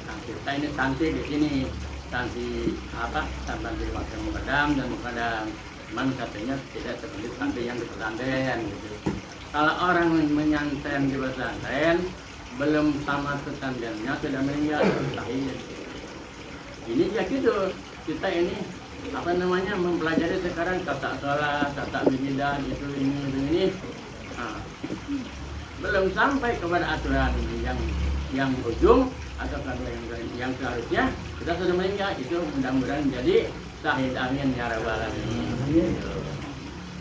Nah, kita ini santri di sini, santri santri waktu mengadam dan mengadam. Memang katanya tidak seperti santri yang di pesantren gitu. Kalau orang menyanten di pesantren belum sama pesantrennya sudah meninggal, mustahil. Ini ya gitu, kita ini mempelajari sekarang tata sholat, tata wiridan, itu ini. Nah, belum sampai kepada aturan yang ujung atau yang seharusnya kita sudah meninggal, itu mudah-mudahan jadi sahid amin ya rabbal alamin.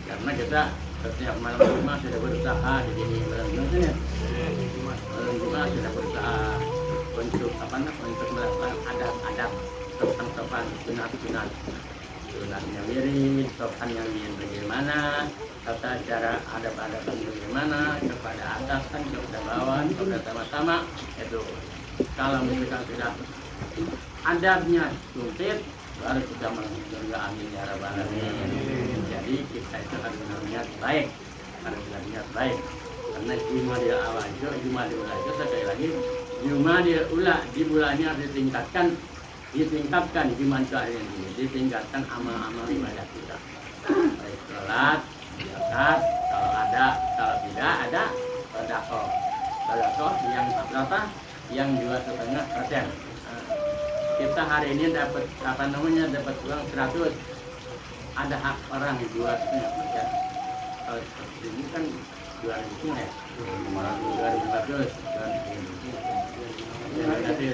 Karena kita setiap malam Jumat sudah berusaha di sini malam Jumat sudah berusaha untuk melakukan adab sopan sunatnya wirid, sopan yang bagaimana, tata cara adab-adaban bagaimana kepada atasan, kepada bawahan, kepada sama-sama. Itu kalau misalkan sudah adabnya sumpit, baru kita mengerjakan amin ya rabbal alamin. Jadi kita itu harus berniat baik, karena Jumadil awal itu, Jumadil ula itu sekali lagi, Jumadil ula di bulannya ditingkatkan Jumadil ini, ditingkatkan amal-amal ibadah kita. Baik sholat, zakat, kalau tidak ada sedekah yang berapa? Yang 2,5%. Kita hari ini dapat uang 100, ada hak orang 2,5%. Kalau seperti ini kan 2.000 ya, 2.400. Tapi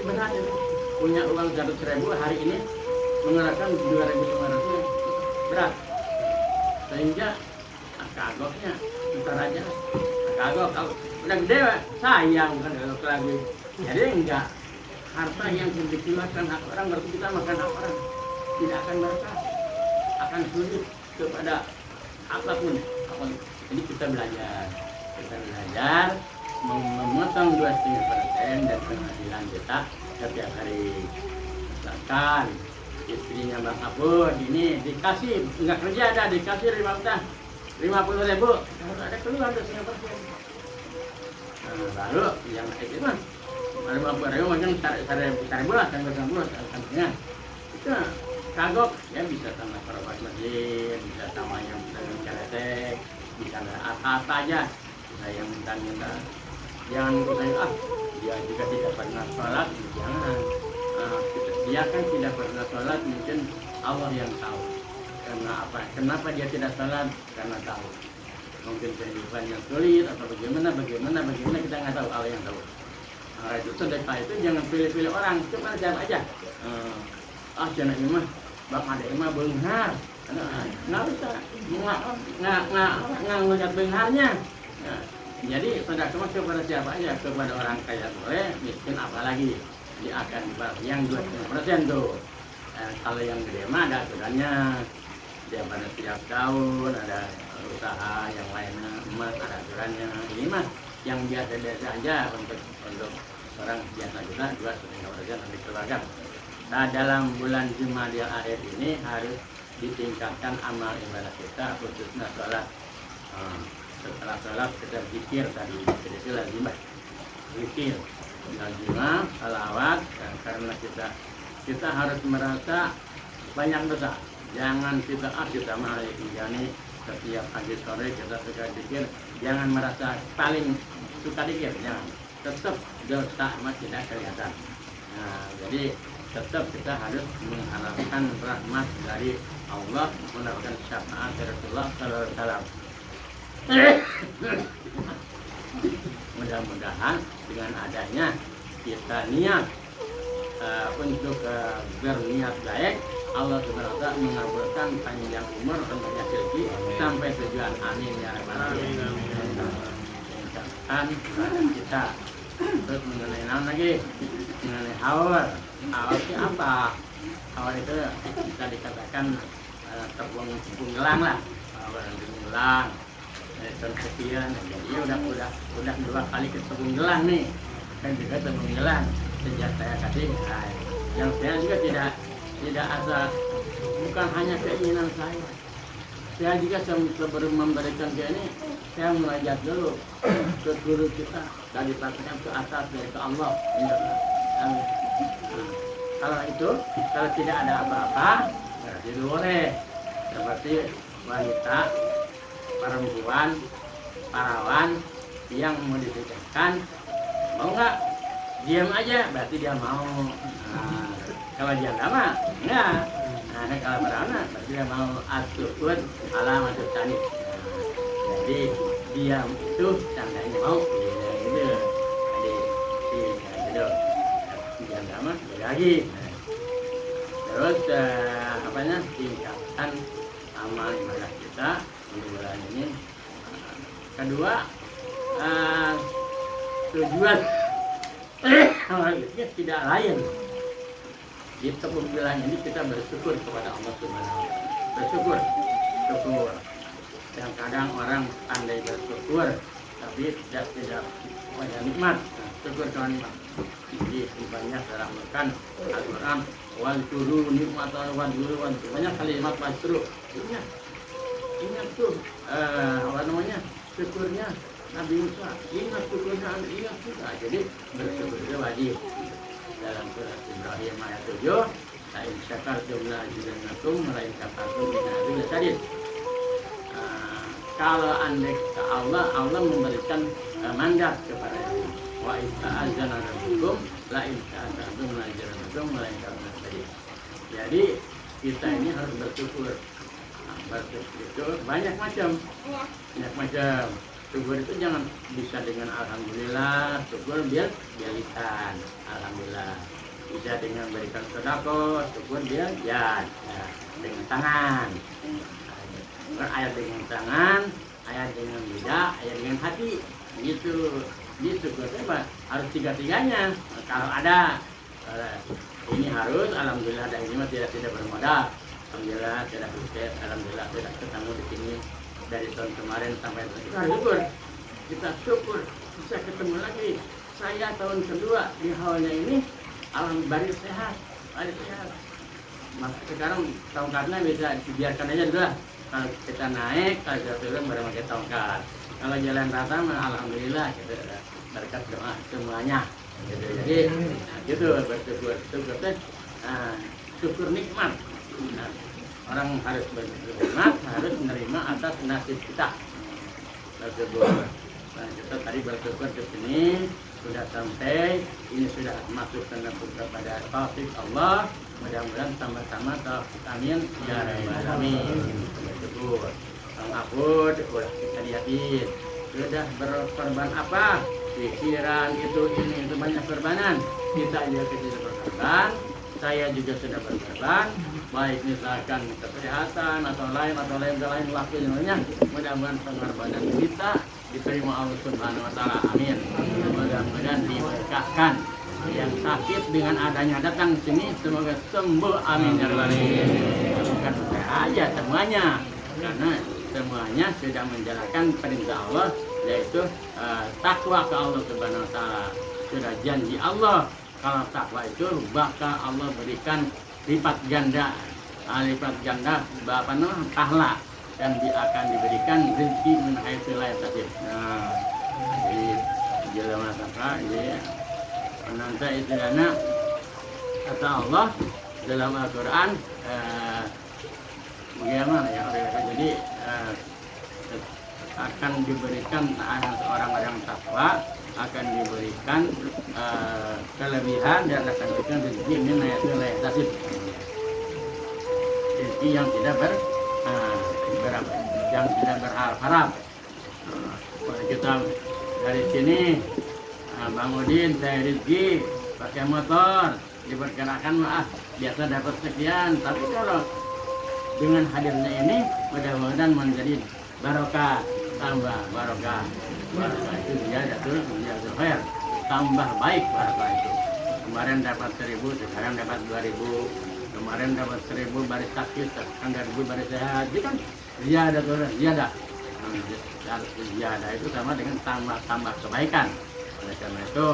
benar itu. punya uang 100.000 hari ini mengeluarkan 2.500 berat, sehingga kagoknya ntar aja kagok kalau udah gede sayang kan kagok lagi. Jadi enggak, harta yang dikeluarkan hak orang berarti kita makan hak orang, tidak akan berkah, akan sulit kepada apapun. Jadi kita belajar memotong 2,5% dari penghasilan kita setiap hari. Misalkan istrinya Bang Abud ini dikasih, nggak kerja ada, dikasih 50.000, harus ada keluar 2,5%. Baru yang itu mah 50.000 macam seribu lah, kan itu kagok ya, bisa sama perawat masjid, bisa sama yang bisa ceretek, bisa apa aja. Nah, yang minta jangan saya dia juga tidak pernah sholat, jangan. Dia kan tidak pernah sholat, mungkin Allah yang tahu. Karena apa? Kenapa dia tidak sholat? Karena tahu. Mungkin kehidupannya sulit atau bagaimana kita nggak tahu, Allah yang tahu. Itu sedekah itu jangan pilih-pilih orang, cuma jangan aja. Jangan ini mah, bang ada mah beunghar, nggak usah, nggak ngelihat beungharnya. Jadi sedekah kepada siapa aja, kepada orang kaya boleh, miskin apalagi. Dia akan yang 2,5% tuh. Kalau yang gede mah ada aturannya. Dia pada setiap tahun ada usaha yang lainnya, emas ada aturannya. Ini mah yang biasa-biasa aja untuk orang biasa juga 2,5% dari keluarga. Nah, dalam bulan Jumadil Akhir ini harus ditingkatkan amal ibadah kita, khususnya sholat. Setelah sholat kita zikir tadi, itu lazimah zikir, lazimah, salawat, karena kita harus merasa banyak dosa. Jangan kita mah ini setiap pagi sore kita suka zikir, jangan merasa paling suka zikir, jangan. Tetap dosa mah tidak kelihatan. Nah, jadi tetap kita harus mengharapkan rahmat dari Allah, mendapatkan syafaat dari Rasulullah sallallahu alaihi wasallam. Mudah-mudahan dengan adanya kita niat untuk berniat baik, Allah Subhanahu wa taala mengabulkan panjang umur dan banyak rezeki sampai tujuan. Amin ya rabbal alamin. Kita terus mengenai lagi mengenai haul itu apa? Haul itu bisa dikatakan tepung gelang lah, gelang. Sekian, jadi udah 2 kali ke tepung gelang nih, kan juga tepung gelang sejak saya kasih. Yang saya juga tidak asal, bukan hanya keinginan saya juga sebelum memberikan dia ini, saya melajat dulu ke guru kita, dari praktekkan ke atas, dari ke Allah. Kalau tidak ada apa-apa, berarti boleh. Seperti wanita, perempuan, parawan yang mau disedekahkan, mau nggak? Diam aja, berarti dia mau. Kalau dia nggak mah, enggak. Nah, kalau parawan, berarti dia mau atukun alam atau tani. Jadi diam itu tandanya mau. Gitu. Jadi dia nggak mah, beda lagi. Terus tingkatkan amal ibadah kita di bulan ini. Kedua, tujuan tidak lain di tepung bulan ini kita bersyukur kepada Allah Subhanahu wa taala. Bersyukur. Yang kadang orang pandai bersyukur tapi tidak banyak nikmat. Syukur kepada nikmat. Jadi banyak dalam makan Al-Quran, wal turu nikmat wal turu banyak kalimat masru. Ingat tuh apa namanya, syukurnya Nabi Musa, ingat syukurnya, ingat juga. Jadi bersyukur itu wajib. Dalam surat Ibrahim ayat 7, lain syakartum la azidannakum, lain kafartum inna azabi lasyadid. Kalau andai ke Allah memberikan mandat kepada kita. Wa ista'azana rabbukum la in syakartum la azidannakum, lain kafartum lasyadid. Jadi kita ini harus bersyukur. Bersyukur itu banyak macam. Syukur itu jangan bisa dengan alhamdulillah, syukur biar lisan alhamdulillah. bisa dengan berikan sedekah, syukur dia ya dengan tangan. Ayat dengan tangan, ayat dengan lidah, ayat dengan hati. Gitu. Syukurnya harus tiga-tiganya. Kalau ada ini harus, alhamdulillah ada ini mah tidak bermodal. Alhamdulillah tidak sukses, alhamdulillah tidak ketemu di sini dari tahun kemarin sampai kita syukur. Kita syukur bisa ketemu lagi. Saya tahun kedua di hawanya ini, alhamdulillah sehat. Maka sekarang tongkatnya bisa dibiarkan aja dulu lah. Kalau kita naik, kalau kita turun baru pakai tongkat. Kalau jalan rata, alhamdulillah gitu, berkat doa semuanya. Gitu. Jadi gitu bersyukur. Syukur nikmat. Nah, orang harus bernikmat, harus menerima atas nasib kita. Bersyukur. Nah, kita tadi bersyukur ke sini sudah sampai, ini sudah masuk kepada taufik Allah. Mudah-mudahan sama-sama taufik amin ya rabbal alamin. Bersyukur. Ampun, udah kita lihatin sudah berkorban apa? Pikiran itu banyak korbanan. Kita juga sudah berkorban, saya juga sudah berkorban. Baik misalkan kesehatan atau lain lainnya. Mudah-mudahan pengorbanan kita diterima Allah Subhanahu Wa Taala. Amin. Mudah-mudahan diberkahkan. Yang sakit dengan adanya datang sini semoga sembuh. Amin ya rabbal alamin. Bukan saya aja semuanya, karena semuanya sudah menjalankan perintah Allah, yaitu takwa ke Allah Subhanahu Wa Taala. Sudah janji Allah kalau takwa itu bakal Allah berikan lipat ganda pahala, dan dia akan diberikan rezeki min haitsu la yahtasib. Nah, jadi jelema takwa ini nanti istilahnya kata Allah dalam Al-Quran, bagaimana ya, jadi akan diberikan orang-orang takwa akan diberikan kelebihan dan akan diberikan rezeki min haitsu la yahtasib, rezeki yang tidak berharap. Kita dari sini Bang Udin, saya rezeki pakai motor, diperkirakan biasa dapat sekian, tapi kalau dengan hadirnya ini mudah-mudahan menjadi barokah, tambah barokah itu dia datul khair, tambah baik barokah itu. Kemarin dapat 1.000, sekarang dapat 2.000, kemarin dapat 1.000 baris sakit, sekarang 2.000 baris sehat. Jadi kan ziyadah itu sama dengan tambah kebaikan. Oleh karena itu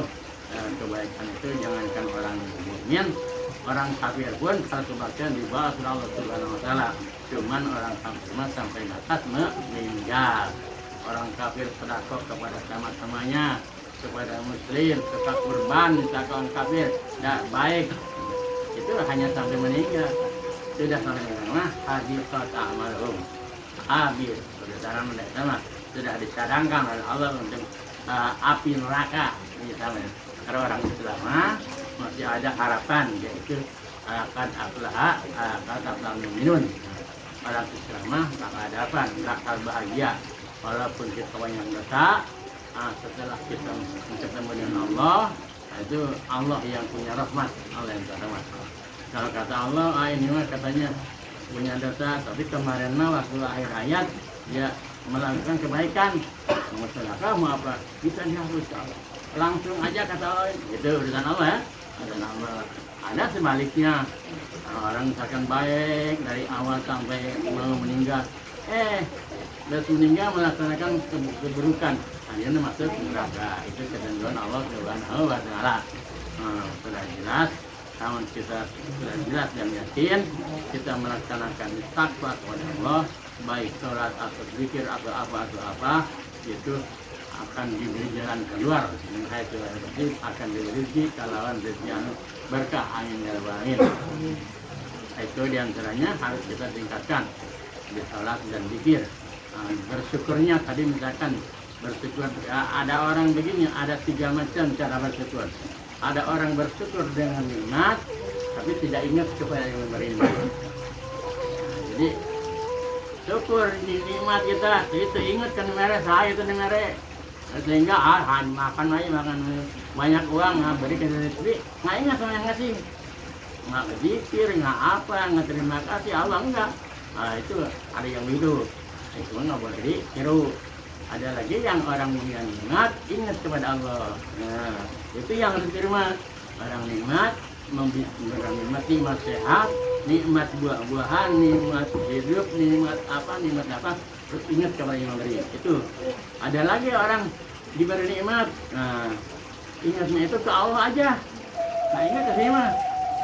kebaikan itu jangankan orang mukmin, orang kafir pun kalau kebaikan dibalas oleh Allah Subhanahu Wa Taala. Cuman orang kafir sampai batas meninggal. Orang kafir sedekah kepada sama-samanya, kepada muslim, kepada kurban, misalkan kafir tidak baik, itu hanya sampai meninggal. Sudah sampai meninggal, habitat a'maluhum, habis. Berdasarkan mereka sudah dicadangkan oleh Allah untuk api neraka. Misalnya kalau orang Islam masih ada harapan, yaitu akan aflah mu'minun. Orang Islam bakal ada apa? Bakal bahagia walaupun kita banyak dosa. Setelah kita ketemu dengan Allah, itu Allah yang punya rahmat, Allah yang rahmat. Kalau kata Allah, ini mah katanya punya dosa, tapi kemarin waktu akhir hayat dia melakukan kebaikan, mau sedekah mau apa bisa dihapuskan langsung aja, kata Allah. Itu urusan Allah ya. Ada sebaliknya, orang misalkan baik dari awal sampai mau meninggal, dan meninggal melaksanakan keburukan, akhirnya masuk neraka. Itu ketentuan Allah Subhanahu Wa Taala. Sudah jelas, namun kita sudah jelas dan yakin kita melaksanakan takwa kepada Allah, baik sholat atau zikir atau apa itu akan diberi jalan keluar. Itu akan diberi rezeki kalawan rezeki yang berkah. Amin ya rabbal alamin. Itu diantaranya harus kita tingkatkan di sholat dan zikir. Bersyukurnya tadi misalkan bersyukur, ada orang begini, ada 3 macam cara bersyukur. Ada orang bersyukur dengan nikmat tapi tidak ingat kepada yang memberi nikmat. Jadi syukur nikmat kita, itu ingat kan mere saya itu mere. sehingga makan banyak uang, beri ke istri, nggak ingat sama yang ngasih, nggak berzikir, nggak apa, nggak terima kasih Allah enggak. Nah, itu ada yang itu nggak boleh ditiru. Ada lagi yang orang punya nikmat ingat kepada Allah. Nah, itu yang harus diterima. Orang nikmat nikmat sehat, nikmat buah-buahan, nikmat hidup, nikmat apa, terus ingat kepada yang memberi. Itu ada lagi orang diberi nikmat, nah ingatnya itu ke Allah aja, nah ingat ke sini mah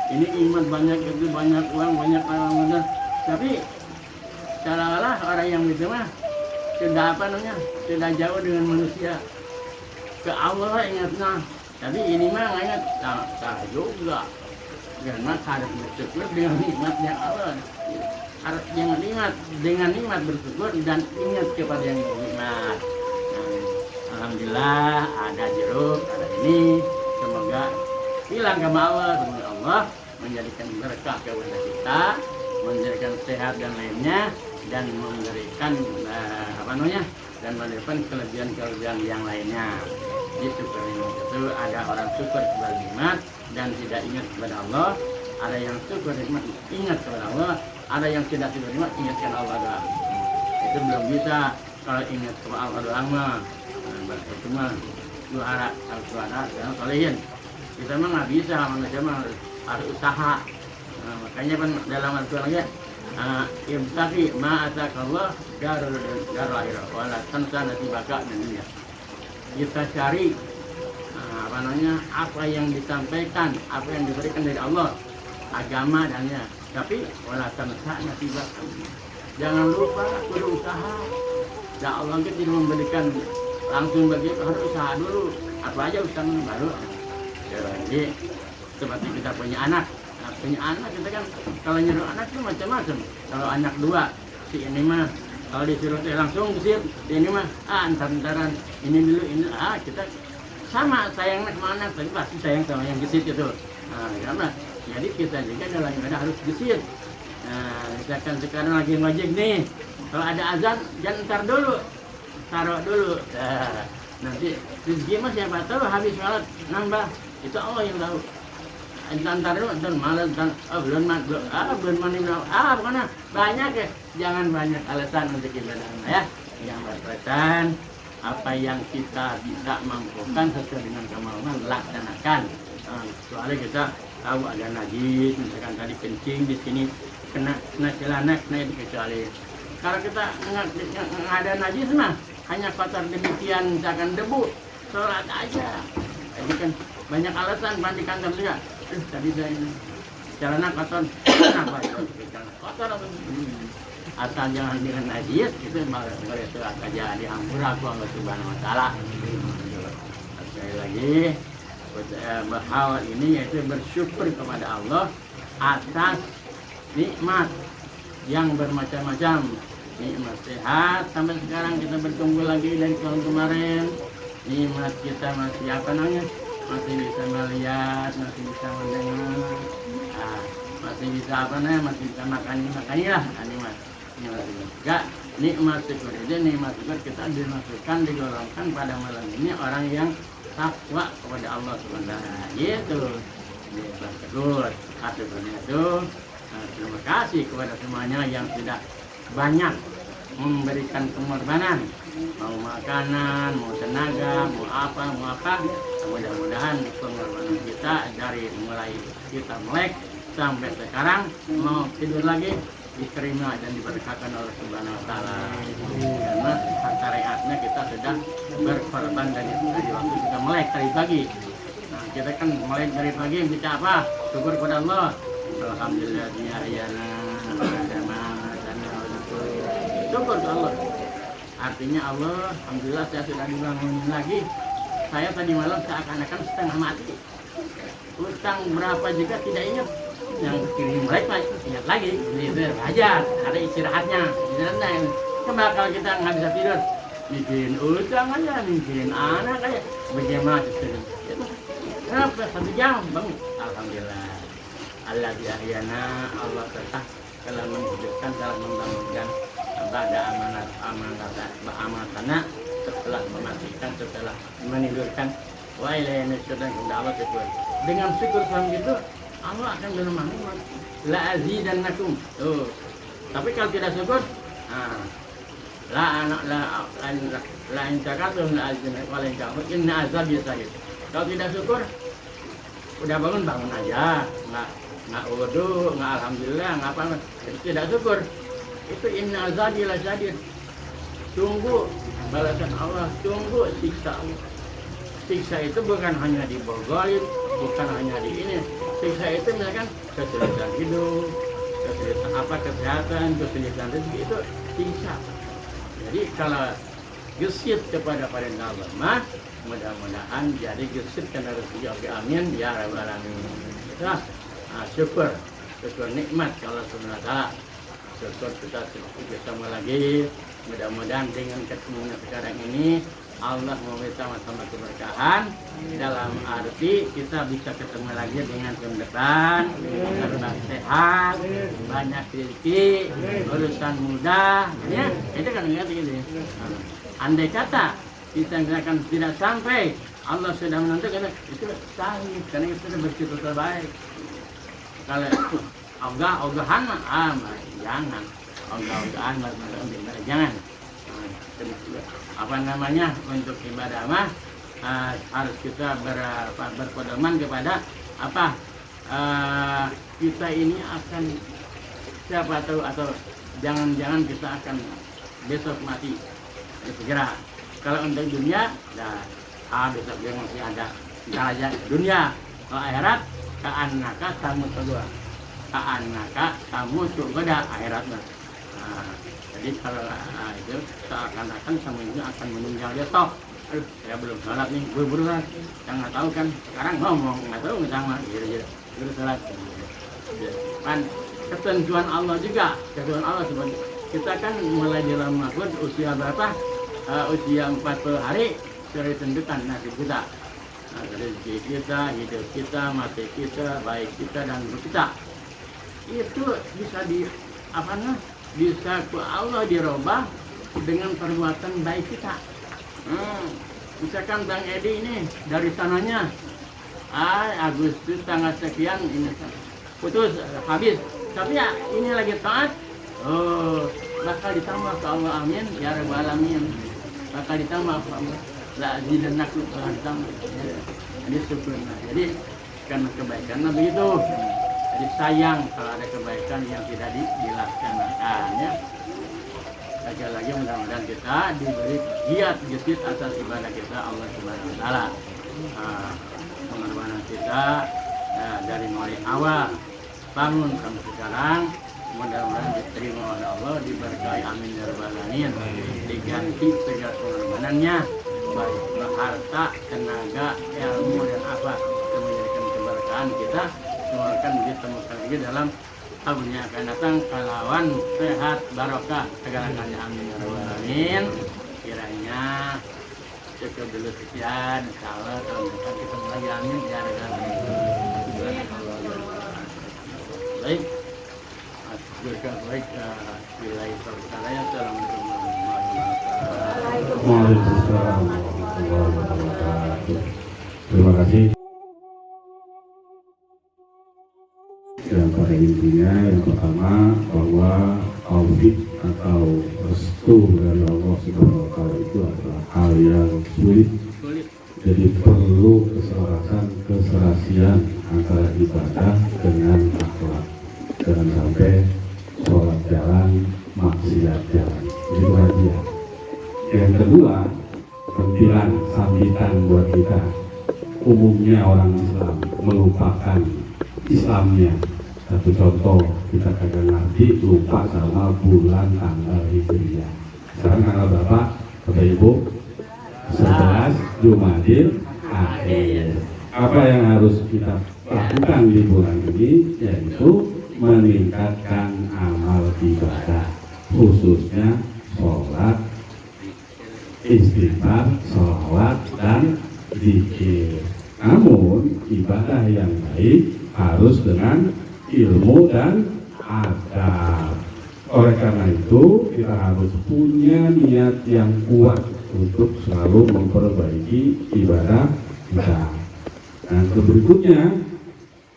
ini nikmat banyak, itu banyak uang, banyak orang, tapi seolah-olah orang yang itu mah sudah sudah jauh dengan manusia. Ke Allah ingatnya, tapi ini mah nggak ingat, salah juga. Karena harus bersyukur dengan nikmatnya Allah, harus dengan nikmat bersyukur dan ingat kepada yang nikmat. Alhamdulillah ada jeruk, ada ini, semoga hilang sama Allah, semoga Allah menjadikan berkah kepada kita, menjadikan sehat dan lainnya, dan memberikan dan memberikan kelebihan yang lainnya. Itu nikmat itu ada orang syukur kepada nikmat dan tidak ingat kepada Allah, ada yang syukur nikmat ingat kepada Allah, ada yang tidak syukur nikmat ingatkan Allah doang. Itu belum bisa kalau ingat kepada Allah doang mah. Itu mah juara dan solehin. Kita mah nggak bisa, manusia mah harus usaha. Nah, makanya kan dalam Al-Quran ya, ibtaqi ma atakallah darul akhirah wala tansa nasibaka min dunya. Kita cari apa yang disampaikan, apa yang diberikan dari Allah, agama dan ya. Tapi wala tansa nasibaka. Jangan lupa kudu usaha. Ya Allah kita tidak memberikan langsung bagi, harus usaha dulu. Apa aja usaha baru. Jadi seperti kita punya anak. Nah, punya anak kita kan kalau nyuruh anak itu macam-macam. Kalau anak dua, si ini mah kalau disuruh langsung gesir, si ini mah antar-antaran ini dulu ini kita sama sayangnya sama anak, tapi pasti sayang sama yang gesit itu. Nah, karena jadi kita juga dalam ibadah harus gesit. Nah, misalkan sekarang lagi ngojek nih, kalau ada azan jangan ntar dulu, taruh dulu. Nah, nanti rezeki mah siapa tahu habis sholat nambah, itu Allah yang tahu. Entar dulu, entar malam, belum mandi, pokoknya banyak ya. Jangan banyak alasan untuk ibadah ya. Yang berkaitan apa yang kita bisa mampukan sesuai dengan kemauan laksanakan. Soalnya kita tahu ada najis, misalkan tadi kencing di sini kena celana, kena itu kecuali. Kalau kita nggak ada najis mah hanya kotor demikian, misalkan debu, sholat aja. Ini kan banyak alasan mandi kantor juga. Tadi saya ini celana kotor, kenapa itu? Celana kotor asal jangan dengan najis itu malah itu aja diampura aku Allah Subhanahu Wa Taala. Sekali lagi bahwa ini yaitu bersyukur kepada Allah atas nikmat yang bermacam-macam. Nikmat sehat sampai sekarang kita bertumbuh lagi dari tahun kemarin. Nikmat kita masih masih bisa melihat, masih bisa mendengar, masih bisa masih bisa makan lah, nikmat. Enggak, nikmat syukur itu nikmat syukur kita digolongkan pada malam ini orang yang takwa kepada Allah Subhanahu Wa Taala. Gitu. Nikmat syukur. Syukurnya itu terima kasih kepada semuanya yang sudah banyak memberikan pengorbanan, mau makanan, mau tenaga, mau apa. Mudah-mudahan pengorbanan kita dari mulai kita melek sampai sekarang mau tidur lagi diterima dan diberkahkan oleh Subhanahu Wa Taala. Karena syariatnya kita sudah berkorban dari waktu kita melek dari pagi. Nah, kita kan melek dari pagi bisa apa? Syukur kepada Allah. Alhamdulillah ayana syukur ke Allah. Artinya Allah, alhamdulillah saya sudah dibangun lagi. Saya tadi malam seakan-akan setengah mati. Utang berapa juga tidak ingat. Yang kirim mereka ingat lagi. Itu wajar, ada istirahatnya. Coba kalau kita nggak bisa tidur, mikirin utang aja, mikirin anak aja, bagaimana itu? Kenapa 1 jam bang? Alhamdulillah. Allah biahyana, Allah tetap telah menghidupkan, telah membangunkan pada amanat tanah setelah mematikan, setelah menidurkan. Wa ilayna syukur Allah syukur. Dengan syukur seperti itu Allah akan menemani la azidannakum. Tuh. Tapi kalau tidak syukur, la in syakatum la azidannakum wa la in kafartum inna azabi syadid. Kalau tidak syukur, udah bangun aja, nggak wudu, nggak alhamdulillah, nggak apa, tidak syukur. Itu inna azabi syadid. Tunggu balasan Allah, tunggu siksa Allah. Siksa itu bukan hanya di Bogolin, bukan hanya di ini. Siksa itu misalkan kesulitan hidup, kesulitan kesehatan, kesulitan rezeki, itu siksa. Jadi kalau gesit kepada perintah Allah mah, mudah-mudahan jadi gesit karena rezeki. Oke, amin ya rabbal alamin. Nah, syukur nikmat Allah Subhanahu wa taala. Syukur kita ketemu lagi. Mudah-mudahan dengan ketemunya sekarang ini Allah memberi sama-sama keberkahan, dalam arti kita bisa ketemu lagi dengan tahun depan, serba sehat, banyak rezeki, urusan mudah, ya itu kan ingat gitu. Andai kata kita akan tidak sampai, Allah sudah menentukan itu sahih, karena itu sudah bersyukur terbaik. Kalau ogah-ogahan jangan, ogah-ogahan jangan. Apa namanya, untuk ibadah mah harus kita berpedoman kepada apa, kita ini akan siapa tahu, atau jangan-jangan kita akan besok mati segera. Kalau untuk dunia, besok dia masih ada aja dunia. Kalau akhirat, ka'annaka tamu kedua, ka'annaka tamu surga akhiratnya. Jadi kalau itu seakan-akan sama ini akan meninggal dia toh. Aduh, saya belum sholat nih, buru-buru kan. Saya nggak tahu kan, sekarang ngomong nggak tahu nggak sama, gitu sholat. Kan ketentuan Allah juga, ketentuan Allah seperti kita kan mulai di dalam mahfud usia berapa? Usia 40 hari sudah ditentukan nasib kita. Rezeki kita, hidup kita, mati kita, baik kita dan buruk kita. Itu bisa bisa Allah dirubah dengan perbuatan baik kita. Misalkan Bang Edi ini dari sananya Agustus tanggal sekian ini putus habis, tapi ya ini lagi taat, bakal ditambah ke Allah, amin ya rabbal alamin. Bakal ditambah ke Allah, la azidannakum, bakal ditambah. Jadi syukur. Jadi karena kebaikannya begitu. Jadi sayang kalau ada kebaikan yang tidak dilaksanakan, ya. Sekali lagi mudah-mudahan kita diberi giat gesit atas ibadah kita Allah Subhanahu wa taala. Pengorbanan kita dari mulai awal bangun sampai sekarang mudah-mudahan diterima oleh Allah, diberkahi, amin ya rabbal alamin. Diganti segala pengorbanannya, baik harta, tenaga, ilmu dan apa yang menjadikan keberkahan kita. Semoga ditemukan lagi dalam tahunnya akan datang kalawan sehat barokah segala-galanya, amin ya rabbal alamin. Kiranya cukup dulu sekian, insyaallah tahun depan kita lagi, amin ya rabbal alamin. Baik, wilayah saya. Assalamualaikum warahmatullahi wabarakatuh. Waalaikumsalam warahmatullahi wabarakatuh. Terima kasih. Yang pada intinya, yang pertama bahwa tauhid atau restu dari Allah Subhanahu wa taala itu adalah hal yang sulit. Jadi perlu keserasian antara ibadah dengan akhlak. Jangan sampai sholat jalan, maksiat jalan. Itu aja. Yang kedua, sentilan sambitan buat kita. Umumnya orang Islam melupakan Islamnya. Satu contoh, kita kagak ngerti, lupa sama bulan tanggal Hijriah. Sekarang tanggal berapa, Bapak Ibu? 11 Jumadil Akhir. Apa yang harus kita lakukan di bulan ini, yaitu meningkatkan amal ibadah, khususnya sholat, istighfar, sholawat, dan zikir. Namun ibadah yang baik harus dengan ilmu dan adab. Oleh karena itu kita harus punya niat yang kuat untuk selalu memperbaiki ibadah kita. Nah, berikutnya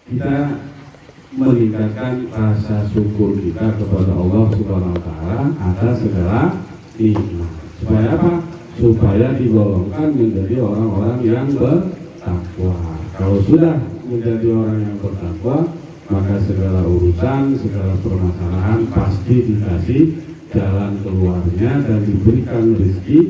kita meningkatkan rasa syukur kita kepada Allah Subhanahu wa taala atas segala nikmat. Supaya apa? Supaya digolongkan menjadi orang-orang yang bertakwa. Kalau sudah menjadi orang yang bertakwa, maka segala urusan, segala permasalahan pasti dikasih jalan keluarnya dan diberikan rezeki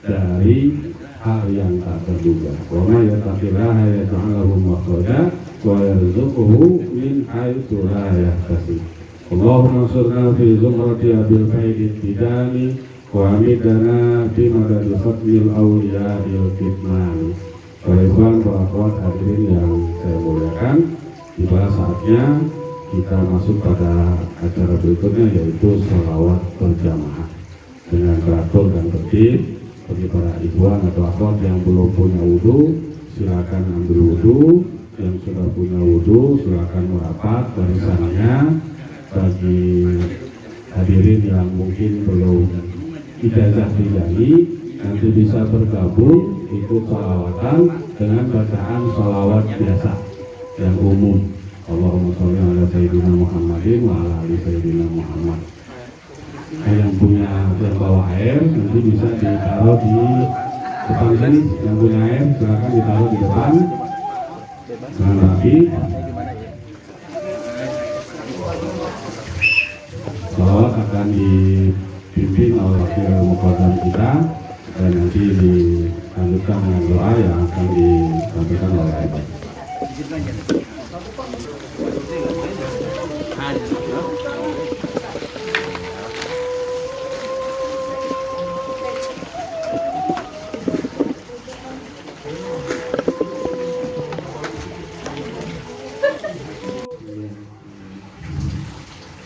dari hal yang tak terduga. Wa may yattaqillaha yaj'al lahu makhraja wa yarzuqhu min haitsu la yahtasib. Allahumma shalli fi zumrati abil faidit bidani wa amidana fi madadi khatmil awliya'il kitmani. Para ikhwan, para akhwat hadirin yang saya muliakan, tiba saatnya kita masuk pada acara berikutnya, yaitu sholawat berjamaah dengan teratur dan tertib. Bagi para ikhwan atau akhwat yang belum punya wudhu, silakan ambil wudhu. Yang sudah punya wudhu, silakan merapat barisannya. Bagi hadirin yang mungkin belum ijazah dijani, nanti bisa bergabung ikut sholawatan dengan bacaan sholawat biasa yang umum. Allahumma sholli ala sayyidina Muhammadin wa ala ali sayyidina Muhammad. Yang punya yang bawa air nanti bisa ditaruh di depan sini. Yang punya air silakan ditaruh di depan dengan rapi. Sholawat akan dipimpin oleh wakil muqaddam kita dan nanti dilanjutkan dengan doa yang akan disampaikan oleh Bapak.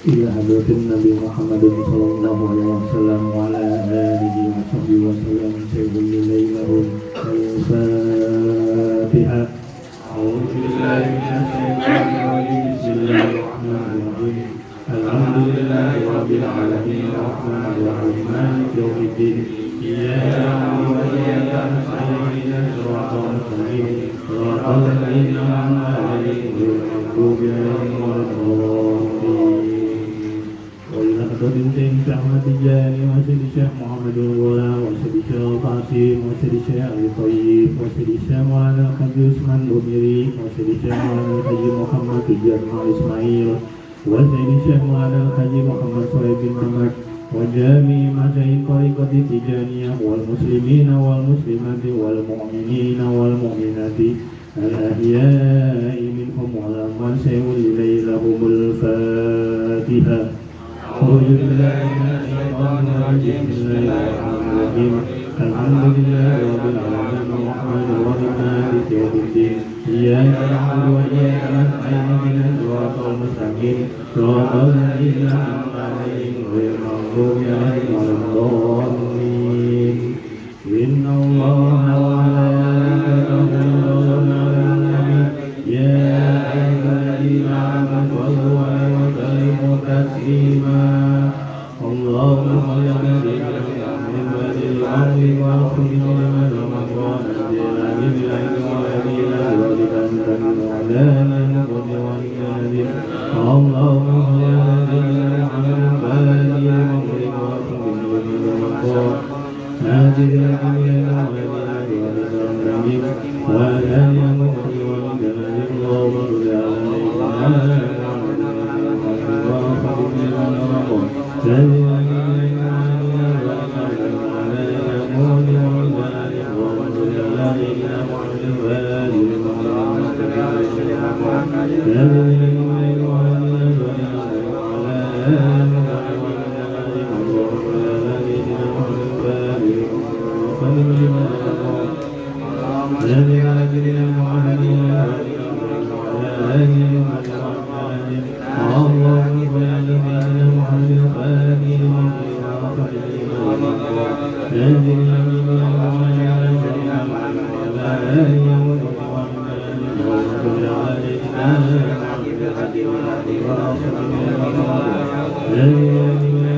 Ila hadratin Nabi Muhammad sallallahu alaihi wasallam wa ala alihi wa sahbihi wa sallam sayyidul lailahum al-Fatiha. A'udzu billahi minasy syaithanir rajim. Bismillahirrahmanirrahim. Alhamdulillahi rabbil alamin arrahmanir rahim maliki yaumiddin. Iyyaka na'budu wa iyyaka nasta'in ihdinas siratal mustaqim siratal ladzina an'amta 'alaihim ghairil maghdubi 'alaihim waladdallin. Binting Ahmad Tijani wa Sayyidi Syekh Muhammadul Wala wa Sayyidi Syekh Qasim wa Sayyidi Syekh Ali Thayyib wa Sayyidi Syekh Maulana Haji Usman Bumiri wa Sayyidi Syekh Maulana Haji Muhammad Tujar Ismail wa Sayyidi Syekh Maulana Haji Muhammad Shalih bin Muhammad wa jami' masyayikh tariqati Tijaniyah wal muslimina wal muslimati wal mu'minina wal mu'minati al-ahya'i minhum wal amwat sayyul lailahumul Fatiha. أعوذ بالله من الشيطان الرجيم بسم الله الرحمن الرحيم الحمد لله رب العالمين الرحمن الرحيم مالك يوم الدين إياك نعبد وإياك نستعين اهدنا الصراط المستقيم صراط الذين أنعمت عليهم غير المغضوب عليهم ولا الضالين إن الله وملائكته يصلون على النبي يا أيها الذين آمنوا صلوا عليه وسلموا تسليما اللهم صل على سيدنا محمد الأرض والخلق لمن رمضان الجلال بالعلم والأدلة والإنسان وعلى من قد والكاذب اللهم صل على سيدنا محمد الفاتح المغرب والخلق لمن رمضان هذه الأمينة والإله والإسلام وعلى من قد والكاذب اللهم صل على سيدنا Yeah.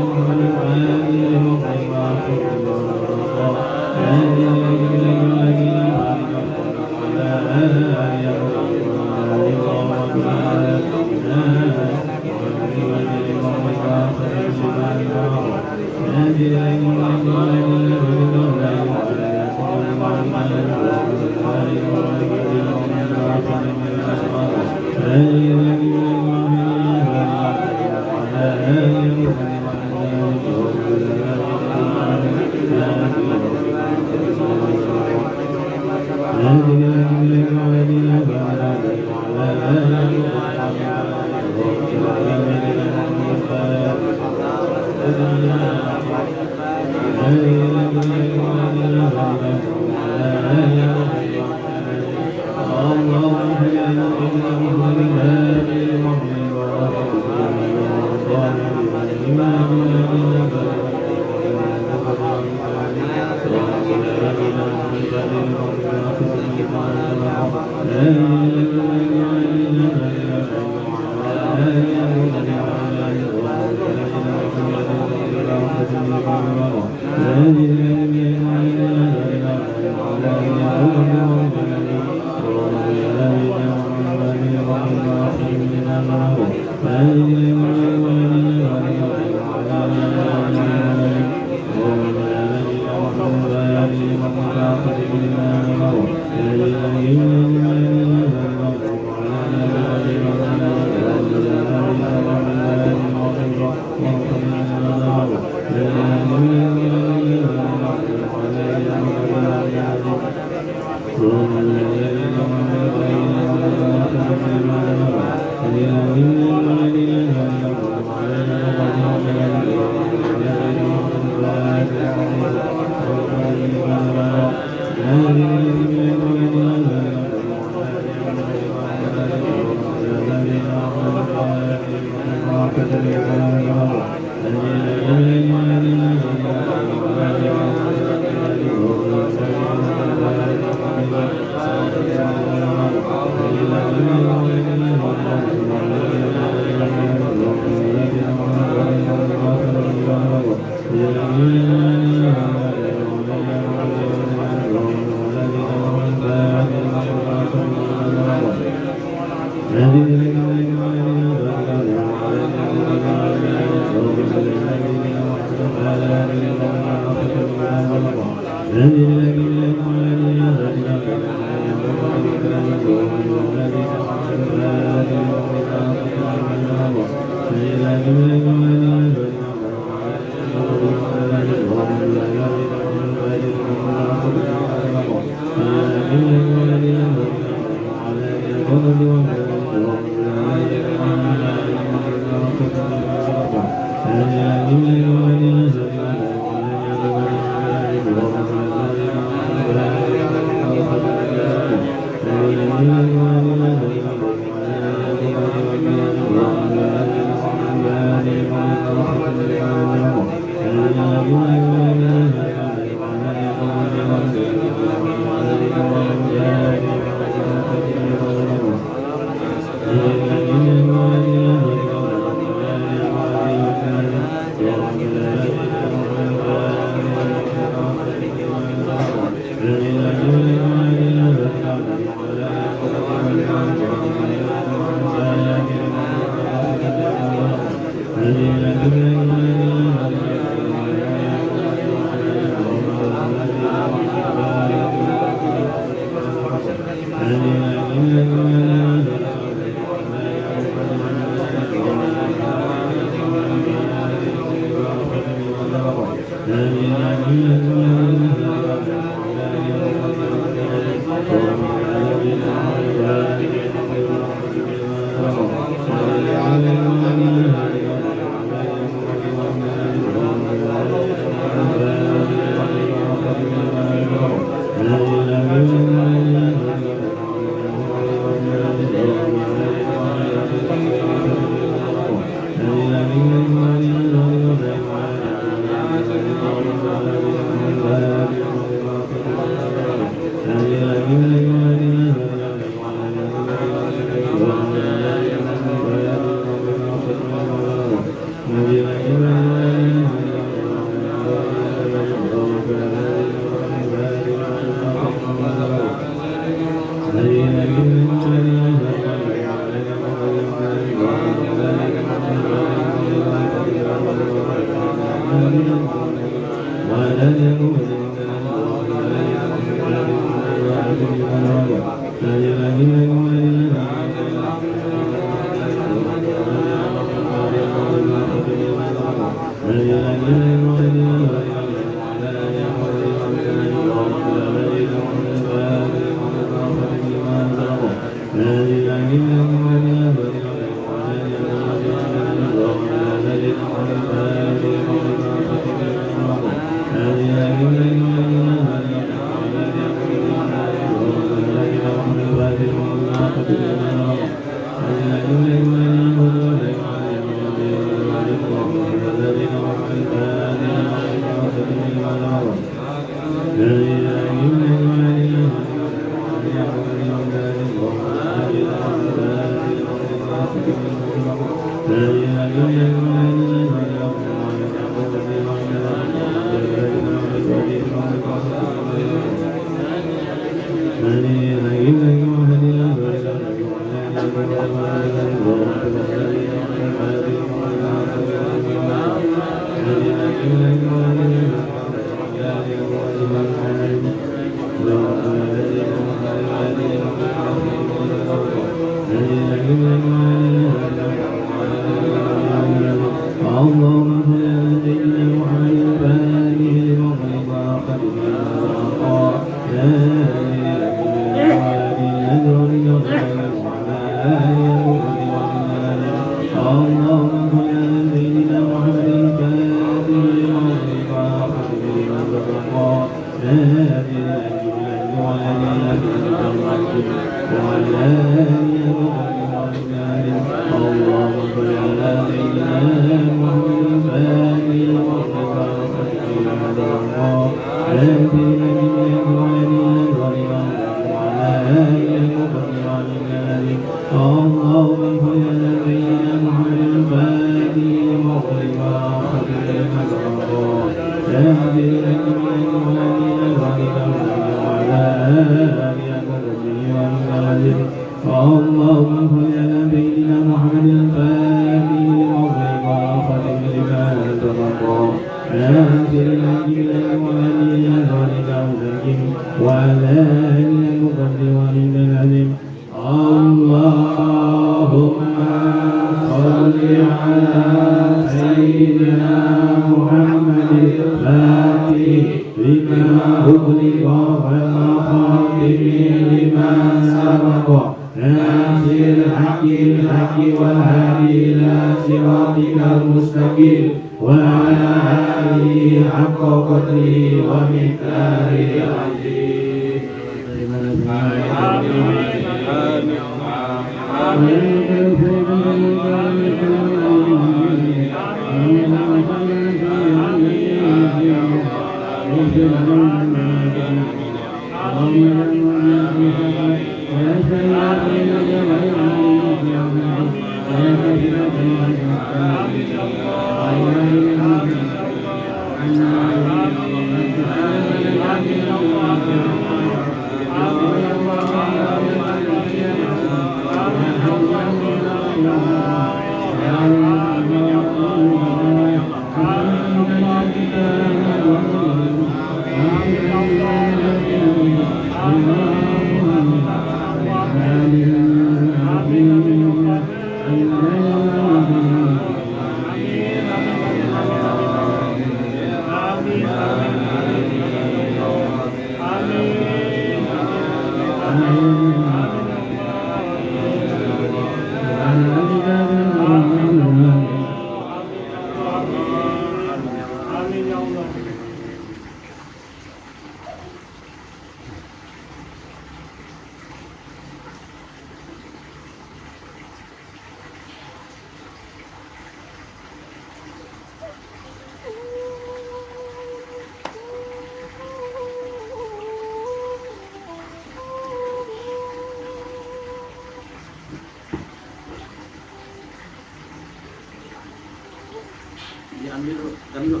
Ambil dulu.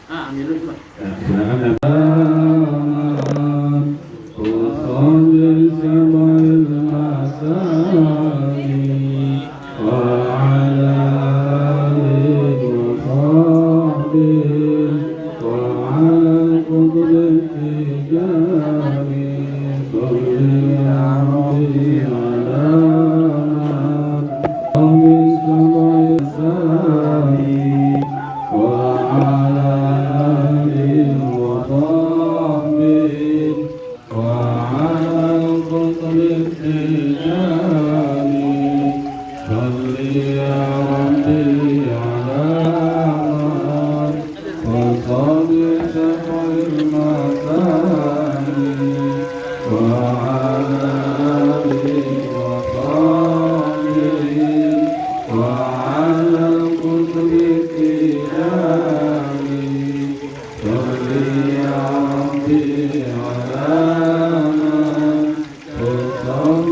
Ambil dulu coba. Silakan.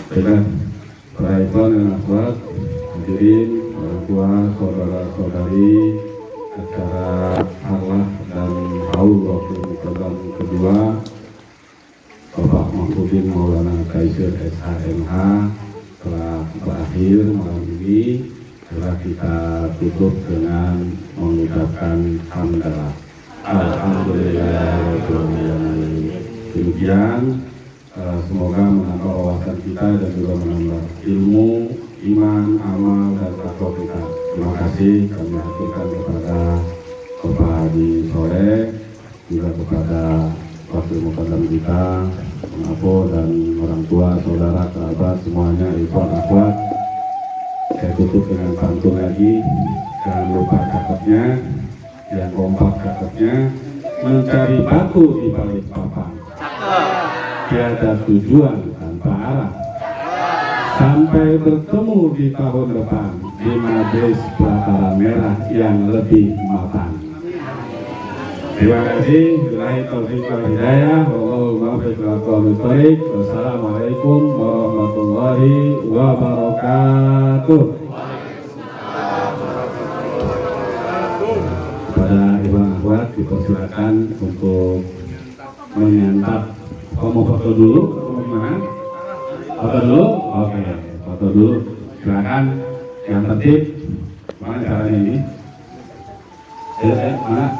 Baiklah, para ikhwan dan akhwat, hadirin, orang tua, saudara-saudari, acara harlah dan haul waktu program kedua Bapak Mahfudin Maulana Kaisir SHMH telah berakhir malam ini. Telah kita tutup dengan mengucapkan hamdalah. Alhamdulillah. Demikian. Semoga menambah wawasan kita dan juga menambah ilmu, iman, amal, dan takwa kita. Terima kasih kami haturkan kepada Bapak Haji Sore, juga kepada Wakil Mukaddam kita, Mengapo, dan orang tua, saudara, kerabat, semuanya, ikhwan, akhwat. Saya tutup dengan pantun lagi. Jangan lupa catatnya, yang kompak catatnya, mencari batu di balik papan. Tiada tujuan tanpa arah. Sampai bertemu di tahun depan di majelis pelataran merah yang lebih mapan. Terima kasih. Billahi taufiq wal hidayah. Wallahu muwaffiq ila aqwamit thoriq. Wassalamualaikum warahmatullahi wabarakatuh. Pada ibu akhwat dipersilakan untuk menyantap. Mau foto dulu atau gimana? Foto dulu? Oke, foto dulu. Silakan yang tertib. Mana caranya ini? Mana?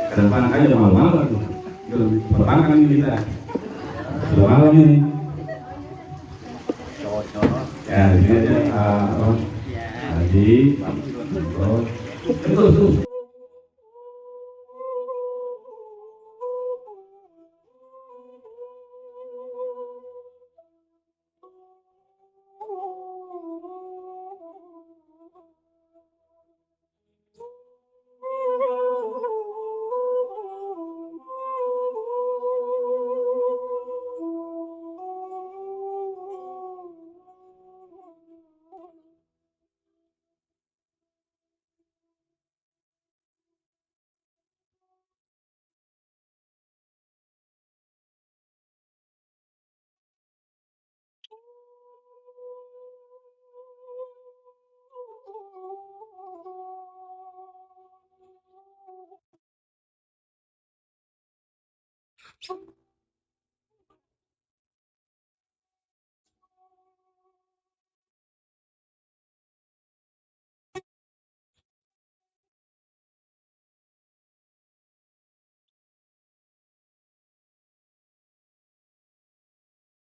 Ke depan aja udah malam-malam. Belum pertama kali kita. Sudah malam ini. Ya, di sini aja. Haji. Terus. Thank you.